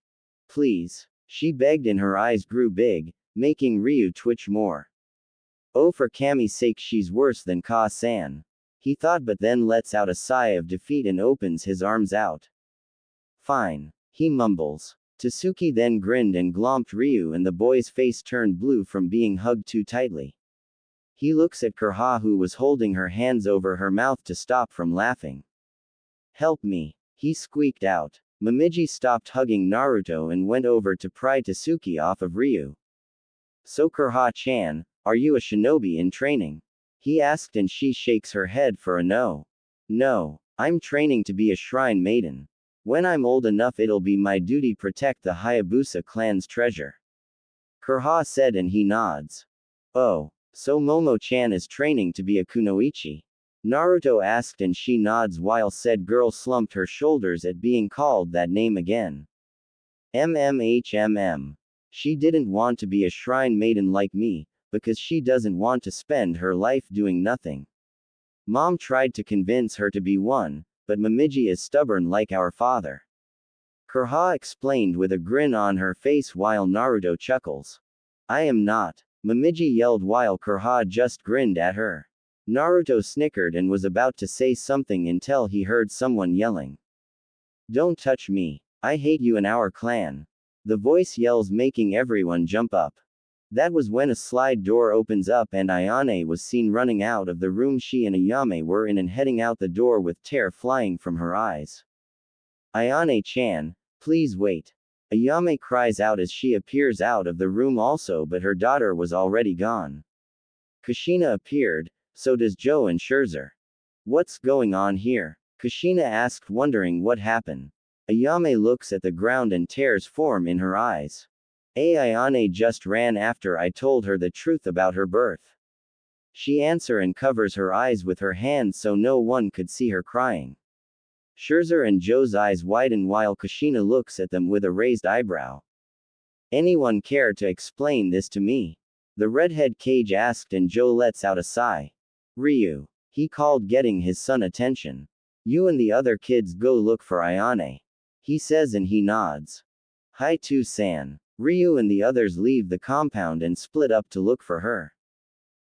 Please, she begged and her eyes grew big, making Ryu twitch more. Oh, for Kami's sake, she's worse than Ka-san, he thought, but then lets out a sigh of defeat and opens his arms out. Fine, he mumbles. Tasuki then grinned and glomped Ryu and the boy's face turned blue from being hugged too tightly. He looks at Kurha, who was holding her hands over her mouth to stop from laughing. Help me, he squeaked out. Momiji stopped hugging Naruto and went over to pry Tasuki off of Ryu. So Kurha-chan, are you a shinobi in training? He asked and she shakes her head for a no. No, I'm training to be a shrine maiden. When I'm old enough, it'll be my duty protect the Hayabusa clan's treasure, Kurha said, and he nods. Oh, so Momo-chan is training to be a kunoichi? Naruto asked and she nods while said girl slumped her shoulders at being called that name again. She didn't want to be a shrine maiden like me, because she doesn't want to spend her life doing nothing. Mom tried to convince her to be one, but Momiji is stubborn like our father, Kurha explained with a grin on her face while Naruto chuckles. I am not, Momiji yelled while Kurha just grinned at her. Naruto snickered and was about to say something until he heard someone yelling. Don't touch me, I hate you and our clan. The voice yells, making everyone jump up. That was when a slide door opens up and Ayane was seen running out of the room she and Ayame were in and heading out the door with tear flying from her eyes. Ayane-chan, please wait. Ayame cries out as she appears out of the room also, but her daughter was already gone. Kushina appeared, so does Joe and Scherzer. What's going on here? Kushina asked, wondering what happened. Ayame looks at the ground and tears form in her eyes. Ayane just ran after I told her the truth about her birth. She answers and covers her eyes with her hands so no one could see her crying. Scherzer and Joe's eyes widen while Kushina looks at them with a raised eyebrow. Anyone care to explain this to me? The redhead Cage asked and Joe lets out a sigh. Ryu, he called, getting his son attention. You and the other kids go look for Ayane. He says and he nods. Hai-to-san. Ryu and the others leave the compound and split up to look for her.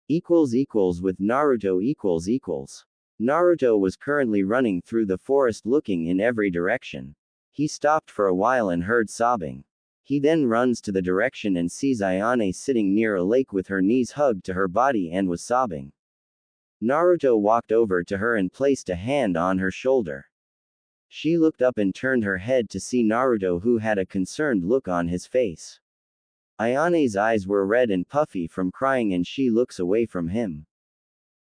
With Naruto. Naruto was currently running through the forest looking in every direction. He stopped for a while and heard sobbing. He then runs to the direction and sees Ayane sitting near a lake with her knees hugged to her body and was sobbing. Naruto walked over to her and placed a hand on her shoulder. She looked up and turned her head to see Naruto, who had a concerned look on his face. Ayane's eyes were red and puffy from crying and she looks away from him.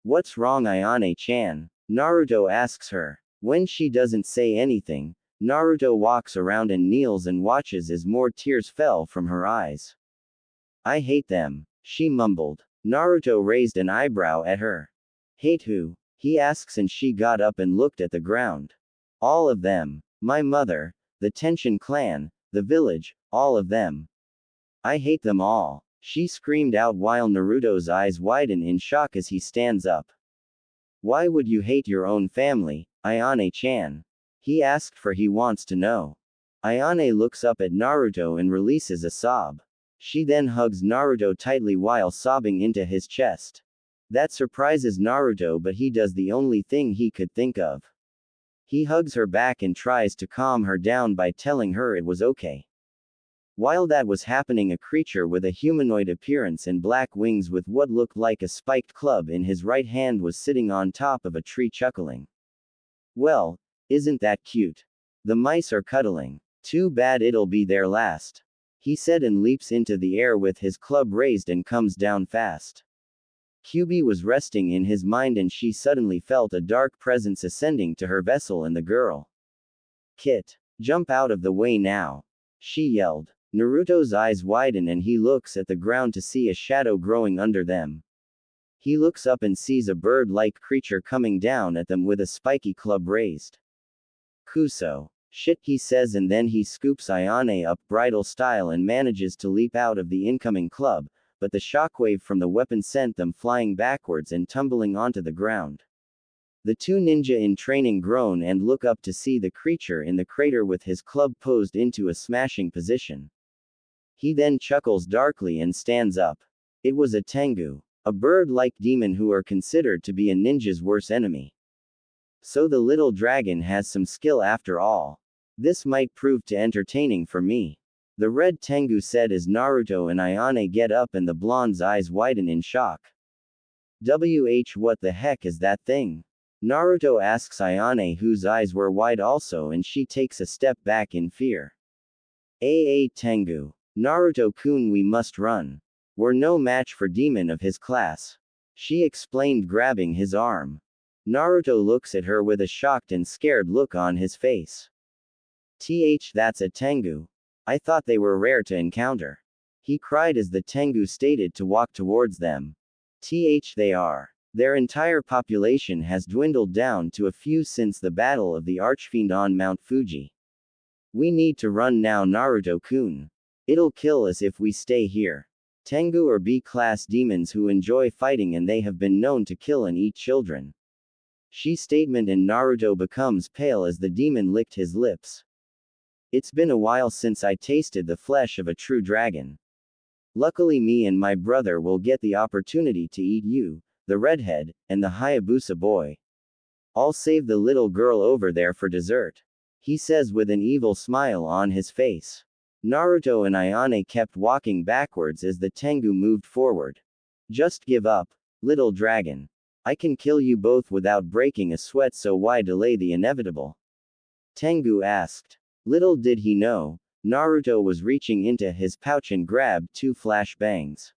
What's wrong, Ayane-chan? Naruto asks her. When she doesn't say anything, Naruto walks around and kneels and watches as more tears fell from her eyes. I hate them, she mumbled. Naruto raised an eyebrow at her. Hate who? He asks, and she got up and looked at the ground. All of them. My mother, the Tenshin clan, the village, all of them. I hate them all, she screamed out while Naruto's eyes widen in shock as he stands up. Why would you hate your own family, Ayane-chan? He asked, for he wants to know. Ayane looks up at Naruto and releases a sob. She then hugs Naruto tightly while sobbing into his chest. That surprises Naruto, but he does the only thing he could think of. He hugs her back and tries to calm her down by telling her it was okay. While that was happening, a creature with a humanoid appearance and black wings with what looked like a spiked club in his right hand was sitting on top of a tree chuckling. Well, isn't that cute? The mice are cuddling. Too bad it'll be their last. He said and leaps into the air with his club raised and comes down fast. Kyubi was resting in his mind and she suddenly felt a dark presence ascending to her vessel and the girl. Kit, jump out of the way now, she yelled. Naruto's eyes widen and he looks at the ground to see a shadow growing under them. He looks up and sees a bird-like creature coming down at them with a spiky club raised. Kuso. Shit, he says, and then he scoops Ayane up bridal style and manages to leap out of the incoming club, but the shockwave from the weapon sent them flying backwards and tumbling onto the ground. The two ninja in training groan and look up to see the creature in the crater with his club posed into a smashing position. He then chuckles darkly and stands up. It was a Tengu, a bird-like demon who are considered to be a ninja's worst enemy. So the little dragon has some skill after all. This might prove to entertaining for me. The red Tengu said as Naruto and Ayane get up and the blonde's eyes widen in shock. What the heck is that thing? Naruto asks Ayane, whose eyes were wide also, and she takes a step back in fear. Tengu. Naruto-kun, we must run. We're no match for demon of his class. She explained, grabbing his arm. Naruto looks at her with a shocked and scared look on his face. That's a Tengu. I thought they were rare to encounter. He cried as the Tengu stated to walk towards them. They are. Their entire population has dwindled down to a few since the battle of the Archfiend on Mount Fuji. We need to run now, Naruto-kun. It'll kill us if we stay here. Tengu are B-class demons who enjoy fighting and they have been known to kill and eat children. She statement, and Naruto becomes pale as the demon licked his lips. It's been a while since I tasted the flesh of a true dragon. Luckily me and my brother will get the opportunity to eat you, the redhead, and the Hayabusa boy. I'll save the little girl over there for dessert. He says with an evil smile on his face. Naruto and Ayane kept walking backwards as the Tengu moved forward. Just give up, little dragon. I can kill you both without breaking a sweat, so why delay the inevitable? Tengu asked. Little did he know, Naruto was reaching into his pouch and grabbed 2 flashbangs.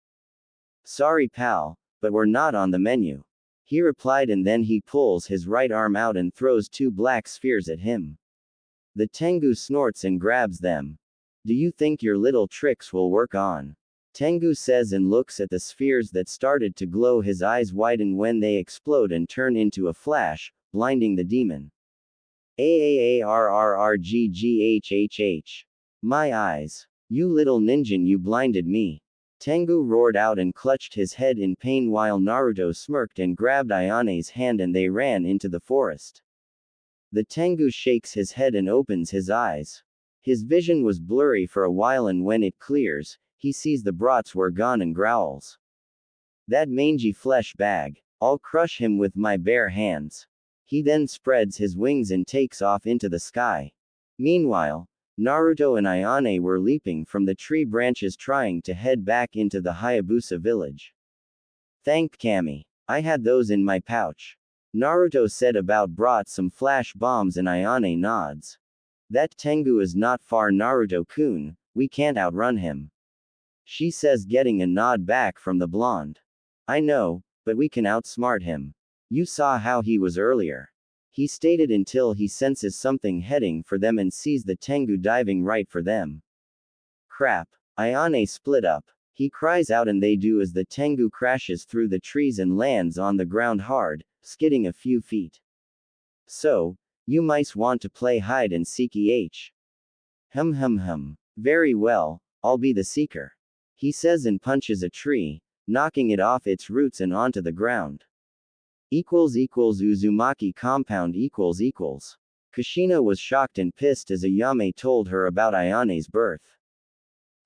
Sorry pal, but we're not on the menu. He replied, and then he pulls his right arm out and throws 2 black spheres at him. The Tengu snorts and grabs them. Do you think your little tricks will work on? Tengu says and looks at the spheres that started to glow. His eyes widen when they explode and turn into a flash, blinding the demon. Aarrrgghhh. My eyes. You little ninja, you blinded me. Tengu roared out and clutched his head in pain while Naruto smirked and grabbed Ayane's hand and they ran into the forest. The Tengu shakes his head and opens his eyes. His vision was blurry for a while, and when it clears, he sees the brats were gone and growls. That mangy flesh bag. I'll crush him with my bare hands. He then spreads his wings and takes off into the sky. Meanwhile, Naruto and Ayane were leaping from the tree branches trying to head back into the Hayabusa village. Thank Kami. I had those in my pouch. Naruto said about brought some flash bombs and Ayane nods. That Tengu is not far, Naruto-kun, we can't outrun him. She says, getting a nod back from the blonde. I know, but we can outsmart him. You saw how he was earlier. He stated until he senses something heading for them and sees the Tengu diving right for them. Crap. Ayane split up. He cries out and they do as the Tengu crashes through the trees and lands on the ground hard, skidding a few feet. So, you mice want to play hide and seek Hum. Very well, I'll be the seeker. He says and punches a tree, knocking it off its roots and onto the ground. Uzumaki compound . Kushina was shocked and pissed as Ayame told her about Ayane's birth.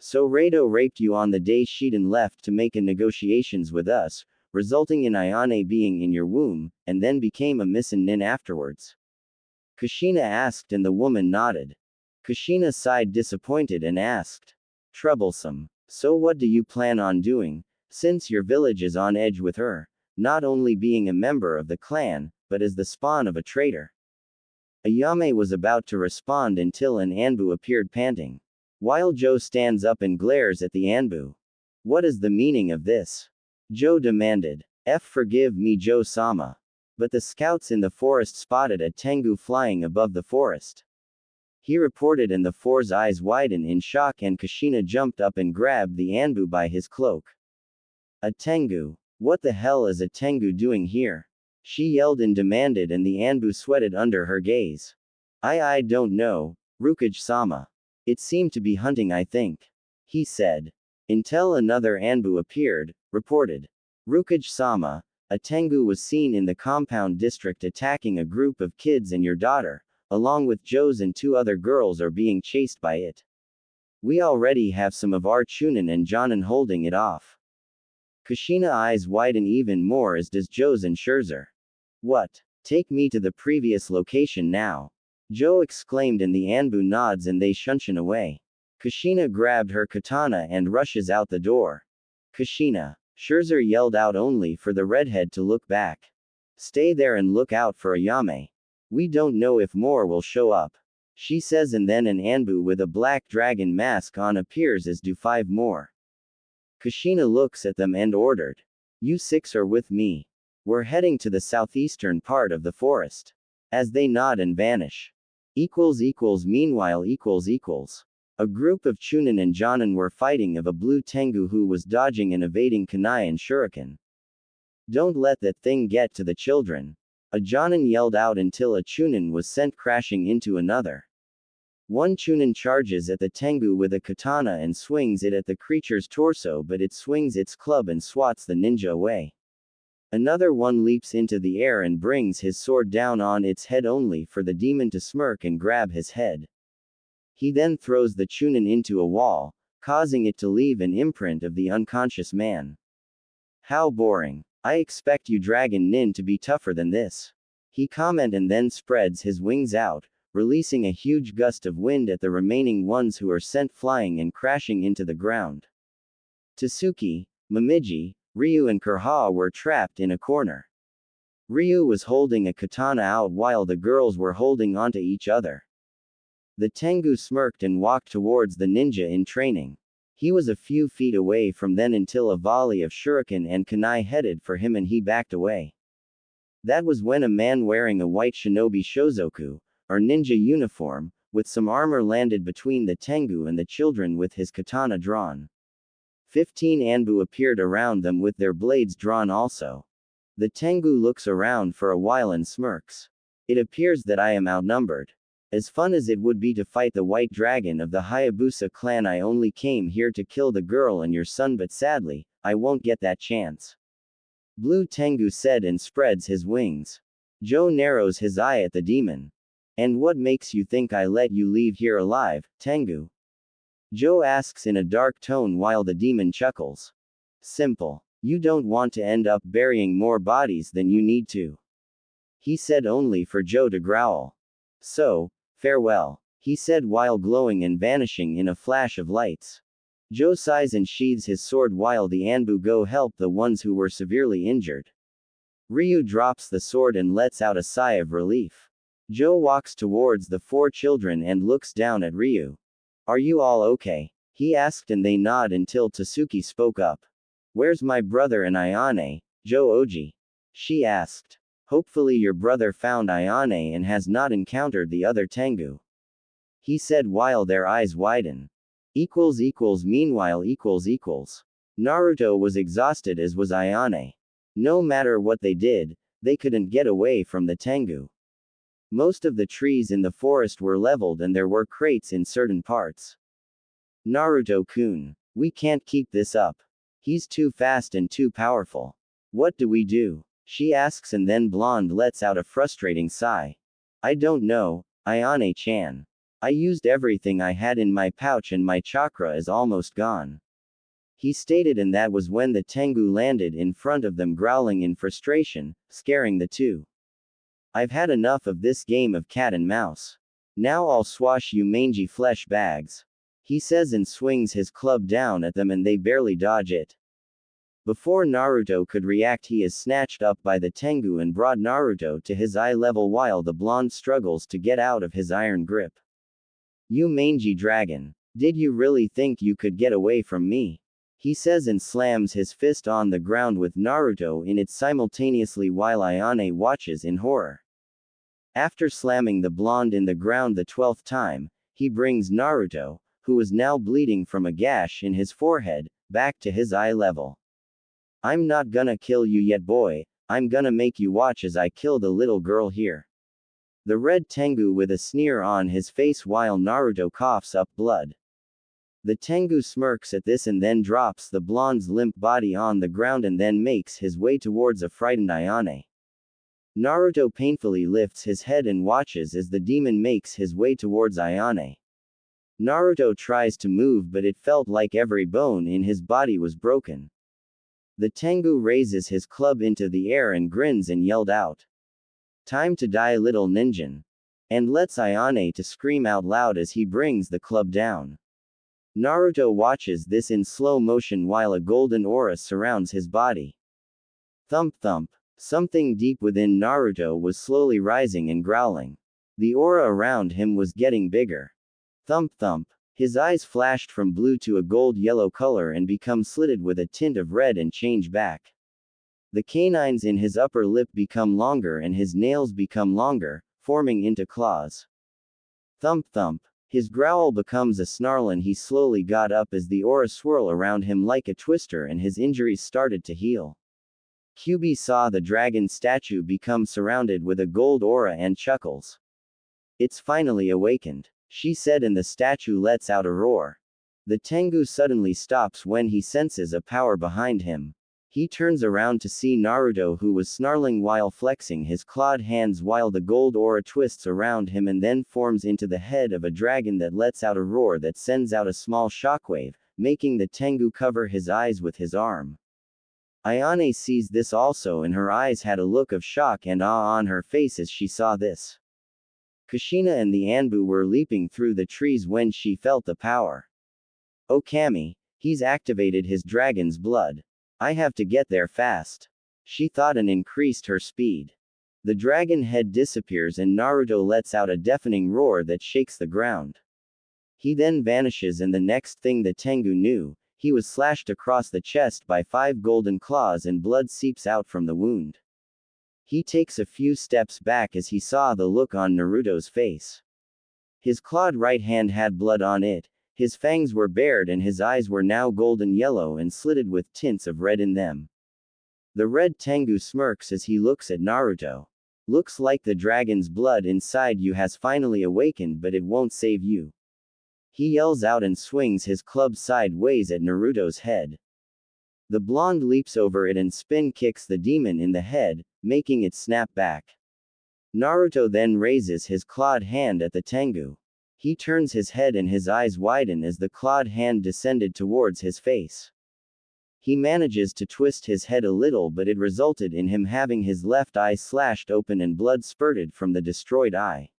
So Rado raped you on the day Shiden left to make negotiations with us, resulting in Ayane being in your womb, and then became a Nin afterwards. Kushina asked and the woman nodded. Kushina sighed disappointed and asked. Troublesome. So what do you plan on doing, since your village is on edge with her, not only being a member of the clan, but as the spawn of a traitor? Ayame was about to respond until an Anbu appeared panting. While Joe stands up and glares at the Anbu. What is the meaning of this? Joe demanded. Forgive me, Joe-sama. But the scouts in the forest spotted a Tengu flying above the forest. He reported and the four's eyes widen in shock and Kushina jumped up and grabbed the Anbu by his cloak. A Tengu. What the hell is a Tengu doing here? She yelled and demanded and the Anbu sweated under her gaze. I don't know, Rukage-sama. It seemed to be hunting, I think. He said. Until another Anbu appeared, reported. Rukage-sama, a Tengu was seen in the compound district attacking a group of kids and your daughter, along with Joe's and 2 other girls are being chased by it. We already have some of our Chunin and Jonin holding it off. Kushina eyes widen even more as does Joe's and Scherzer. What? Take me to the previous location now. Joe exclaimed and the Anbu nods and they shunshin away. Kushina grabbed her katana and rushes out the door. Kushina. Scherzer yelled out only for the redhead to look back. Stay there and look out for Ayame. We don't know if more will show up. She says and then an Anbu with a black dragon mask on appears as do 5 more. Kushina looks at them and ordered. You 6 are with me. We're heading to the southeastern part of the forest. As they nod and vanish. Meanwhile a group of Chunin and Jonin were fighting of a blue Tengu who was dodging and evading kunai and shuriken. Don't let that thing get to the children. A Jonin yelled out until a Chunin was sent crashing into another. One Chunin charges at the Tengu with a katana and swings it at the creature's torso, but it swings its club and swats the ninja away. Another one leaps into the air and brings his sword down on its head only for the demon to smirk and grab his head. He then throws the Chunin into a wall, causing it to leave an imprint of the unconscious man. How boring. I expect you Dragon Nin to be tougher than this. He commented and then spreads his wings out, releasing a huge gust of wind at the remaining ones who are sent flying and crashing into the ground. Tsuki, Momiji, Ryu and Kurha were trapped in a corner. Ryu was holding a katana out while the girls were holding onto each other. The Tengu smirked and walked towards the ninja in training. He was a few feet away from them until a volley of shuriken and kunai headed for him and he backed away. That was when a man wearing a white shinobi shozoku, or ninja uniform, with some armor landed between the Tengu and the children with his katana drawn. 15 Anbu appeared around them with their blades drawn also. The Tengu looks around for a while and smirks. It appears that I am outnumbered. As fun as it would be to fight the white dragon of the Hayabusa clan, I only came here to kill the girl and your son, but sadly, I won't get that chance. Blue Tengu said and spreads his wings. Joe narrows his eye at the demon. And what makes you think I let you leave here alive, Tengu? Joe asks in a dark tone while the demon chuckles. Simple. You don't want to end up burying more bodies than you need to. He said, only for Joe to growl. So, farewell, he said while glowing and vanishing in a flash of lights. Joe sighs and sheathes his sword while the Anbu go help the ones who were severely injured. Ryu drops the sword and lets out a sigh of relief. Joe walks towards the four children and looks down at Ryu. Are you all okay? He asked and they nod until Tasuki spoke up. Where's my brother and Ayane, Joe Oji? She asked. Hopefully your brother found Ayane and has not encountered the other Tengu. He said while their eyes widen. Meanwhile Naruto was exhausted as was Ayane. No matter what they did, they couldn't get away from the Tengu. Most of the trees in the forest were leveled and there were crates in certain parts. Naruto-kun, we can't keep this up. He's too fast and too powerful. What do we do? She asks and then Blonde lets out a frustrating sigh. I don't know, Ayane-chan. I used everything I had in my pouch and my chakra is almost gone. He stated, and that was when the Tengu landed in front of them growling in frustration, scaring the two. I've had enough of this game of cat and mouse. Now I'll swash you mangy flesh bags. He says and swings his club down at them and they barely dodge it. Before Naruto could react, he is snatched up by the Tengu and brought Naruto to his eye level while the blonde struggles to get out of his iron grip. You mangy dragon. Did you really think you could get away from me? He says and slams his fist on the ground with Naruto in it simultaneously while Ayane watches in horror. After slamming the blonde in the ground the 12th time, he brings Naruto, who is now bleeding from a gash in his forehead, back to his eye level. I'm not gonna kill you yet, boy, I'm gonna make you watch as I kill the little girl here. The red Tengu with a sneer on his face while Naruto coughs up blood. The Tengu smirks at this and then drops the blonde's limp body on the ground and then makes his way towards a frightened Ayane. Naruto painfully lifts his head and watches as the demon makes his way towards Ayane. Naruto tries to move but it felt like every bone in his body was broken. The Tengu raises his club into the air and grins and yelled out. Time to die, little ninja. And lets Ayane to scream out loud as he brings the club down. Naruto watches this in slow motion while a golden aura surrounds his body. Thump thump. Something deep within Naruto was slowly rising and growling. The aura around him was getting bigger. Thump thump. His eyes flashed from blue to a gold-yellow color and become slitted with a tint of red and change back. The canines in his upper lip become longer and his nails become longer, forming into claws. Thump thump. His growl becomes a snarl and he slowly got up as the aura swirl around him like a twister and his injuries started to heal. Kyubi saw the dragon statue become surrounded with a gold aura and chuckles. It's finally awakened, she said, and the statue lets out a roar. The Tengu suddenly stops when he senses a power behind him. He turns around to see Naruto, who was snarling while flexing his clawed hands while the gold aura twists around him and then forms into the head of a dragon that lets out a roar that sends out a small shockwave, making the Tengu cover his eyes with his arm. Ayane sees this also and her eyes had a look of shock and awe on her face as she saw this. Kushina and the Anbu were leaping through the trees when she felt the power. Oh Kami, he's activated his dragon's blood. I have to get there fast. She thought and increased her speed. The dragon head disappears and Naruto lets out a deafening roar that shakes the ground. He then vanishes and the next thing the Tengu knew, he was slashed across the chest by 5 golden claws and blood seeps out from the wound. He takes a few steps back as he saw the look on Naruto's face. His clawed right hand had blood on it, his fangs were bared and his eyes were now golden yellow and slitted with tints of red in them. The red Tengu smirks as he looks at Naruto. Looks like the dragon's blood inside you has finally awakened, but it won't save you. He yells out and swings his club sideways at Naruto's head. The blonde leaps over it and spin kicks the demon in the head, making it snap back. Naruto then raises his clawed hand at the Tengu. He turns his head and his eyes widen as the clawed hand descended towards his face. He manages to twist his head a little, but it resulted in him having his left eye slashed open and blood spurted from the destroyed eye.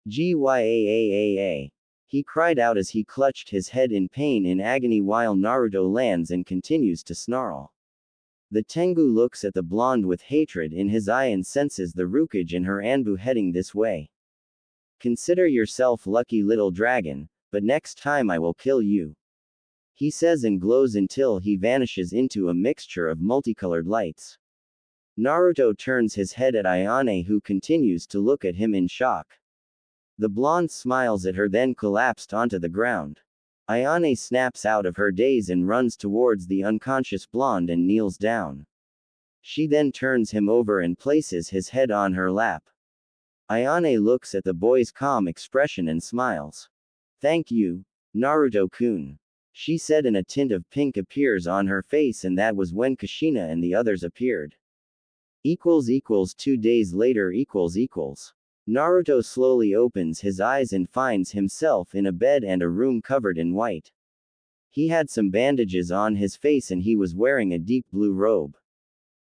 Gyaaaaa. He cried out as he clutched his head in pain in agony while Naruto lands and continues to snarl. The Tengu looks at the blonde with hatred in his eye and senses the Rukage in her Anbu heading this way. Consider yourself lucky, little dragon, but next time I will kill you. He says and glows until he vanishes into a mixture of multicolored lights. Naruto turns his head at Ayane, who continues to look at him in shock. The blonde smiles at her, then collapsed onto the ground. Ayane snaps out of her daze and runs towards the unconscious blonde and kneels down. She then turns him over and places his head on her lap. Ayane looks at the boy's calm expression and smiles. "Thank you, Naruto-kun," she said, and a tint of pink appears on her face, and that was when Kushina and the others appeared. 2 days later. Naruto slowly opens his eyes and finds himself in a bed and a room covered in white. He had some bandages on his face and he was wearing a deep blue robe.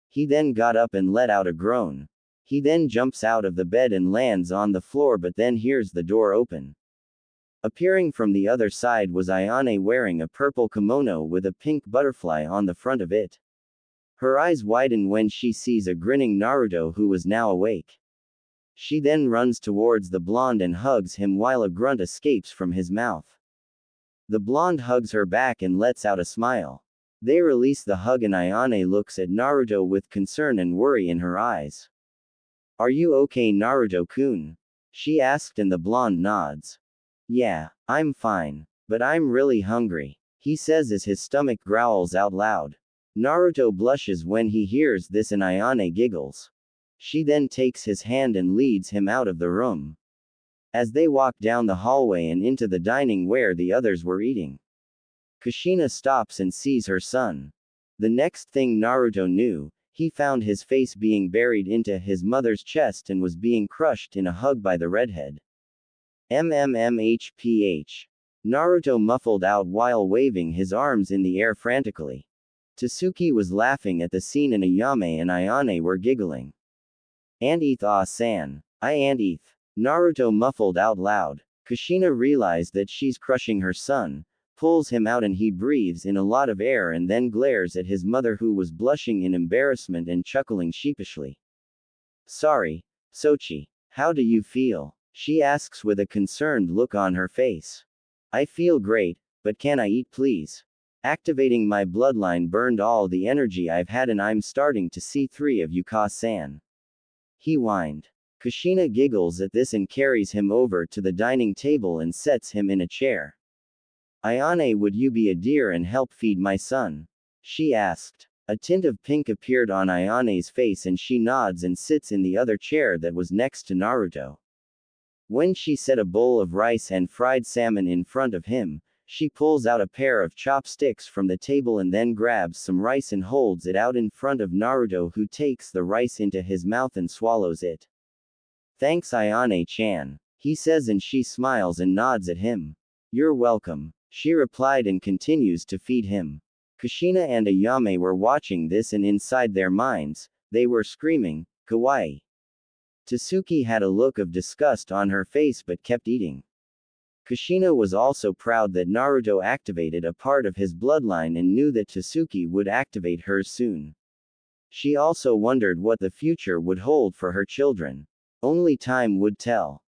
He then got up and let out a groan. He then jumps out of the bed and lands on the floor, but then hears the door open. Appearing from the other side was Ayane, wearing a purple kimono with a pink butterfly on the front of it. Her eyes widen when she sees a grinning Naruto who was now awake. She then runs towards the blonde and hugs him while a grunt escapes from his mouth. The blonde hugs her back and lets out a smile. They release the hug and Ayane looks at Naruto with concern and worry in her eyes. "Are you okay, Naruto-kun?" she asked, and the blonde nods. "Yeah, I'm fine. But I'm really hungry," he says as his stomach growls out loud. Naruto blushes when he hears this and Ayane giggles. She then takes his hand and leads him out of the room. As they walk down the hallway and into the dining where the others were eating, Kushina stops and sees her son. The next thing Naruto knew, he found his face being buried into his mother's chest and was being crushed in a hug by the redhead. MMMHPH. Naruto muffled out while waving his arms in the air frantically. Tasuki was laughing at the scene and Ayame and Ayane were giggling. "Aunt Ah-san. Aunt Eth." Naruto muffled out loud. Kushina realized that she's crushing her son, pulls him out and he breathes in a lot of air and then glares at his mother, who was blushing in embarrassment and chuckling sheepishly. "Sorry, Sochi. How do you feel?" she asks with a concerned look on her face. "I feel great, but can I eat please? Activating my bloodline burned all the energy I've had and I'm starting to see 3 of you, Ka-san," he whined. Kushina giggles at this and carries him over to the dining table and sets him in a chair. "Ayane, would you be a dear and help feed my son?" she asked. A tint of pink appeared on Ayane's face and she nods and sits in the other chair that was next to Naruto. When she set a bowl of rice and fried salmon in front of him, she pulls out a pair of chopsticks from the table and then grabs some rice and holds it out in front of Naruto, who takes the rice into his mouth and swallows it. "Thanks, Ayane-chan," he says, and she smiles and nods at him. "You're welcome," she replied and continues to feed him. Kushina and Ayame were watching this and inside their minds, they were screaming, "Kawaii." Tasuki had a look of disgust on her face but kept eating. Kushina was also proud that Naruto activated a part of his bloodline and knew that Tasuki would activate hers soon. She also wondered what the future would hold for her children. Only time would tell.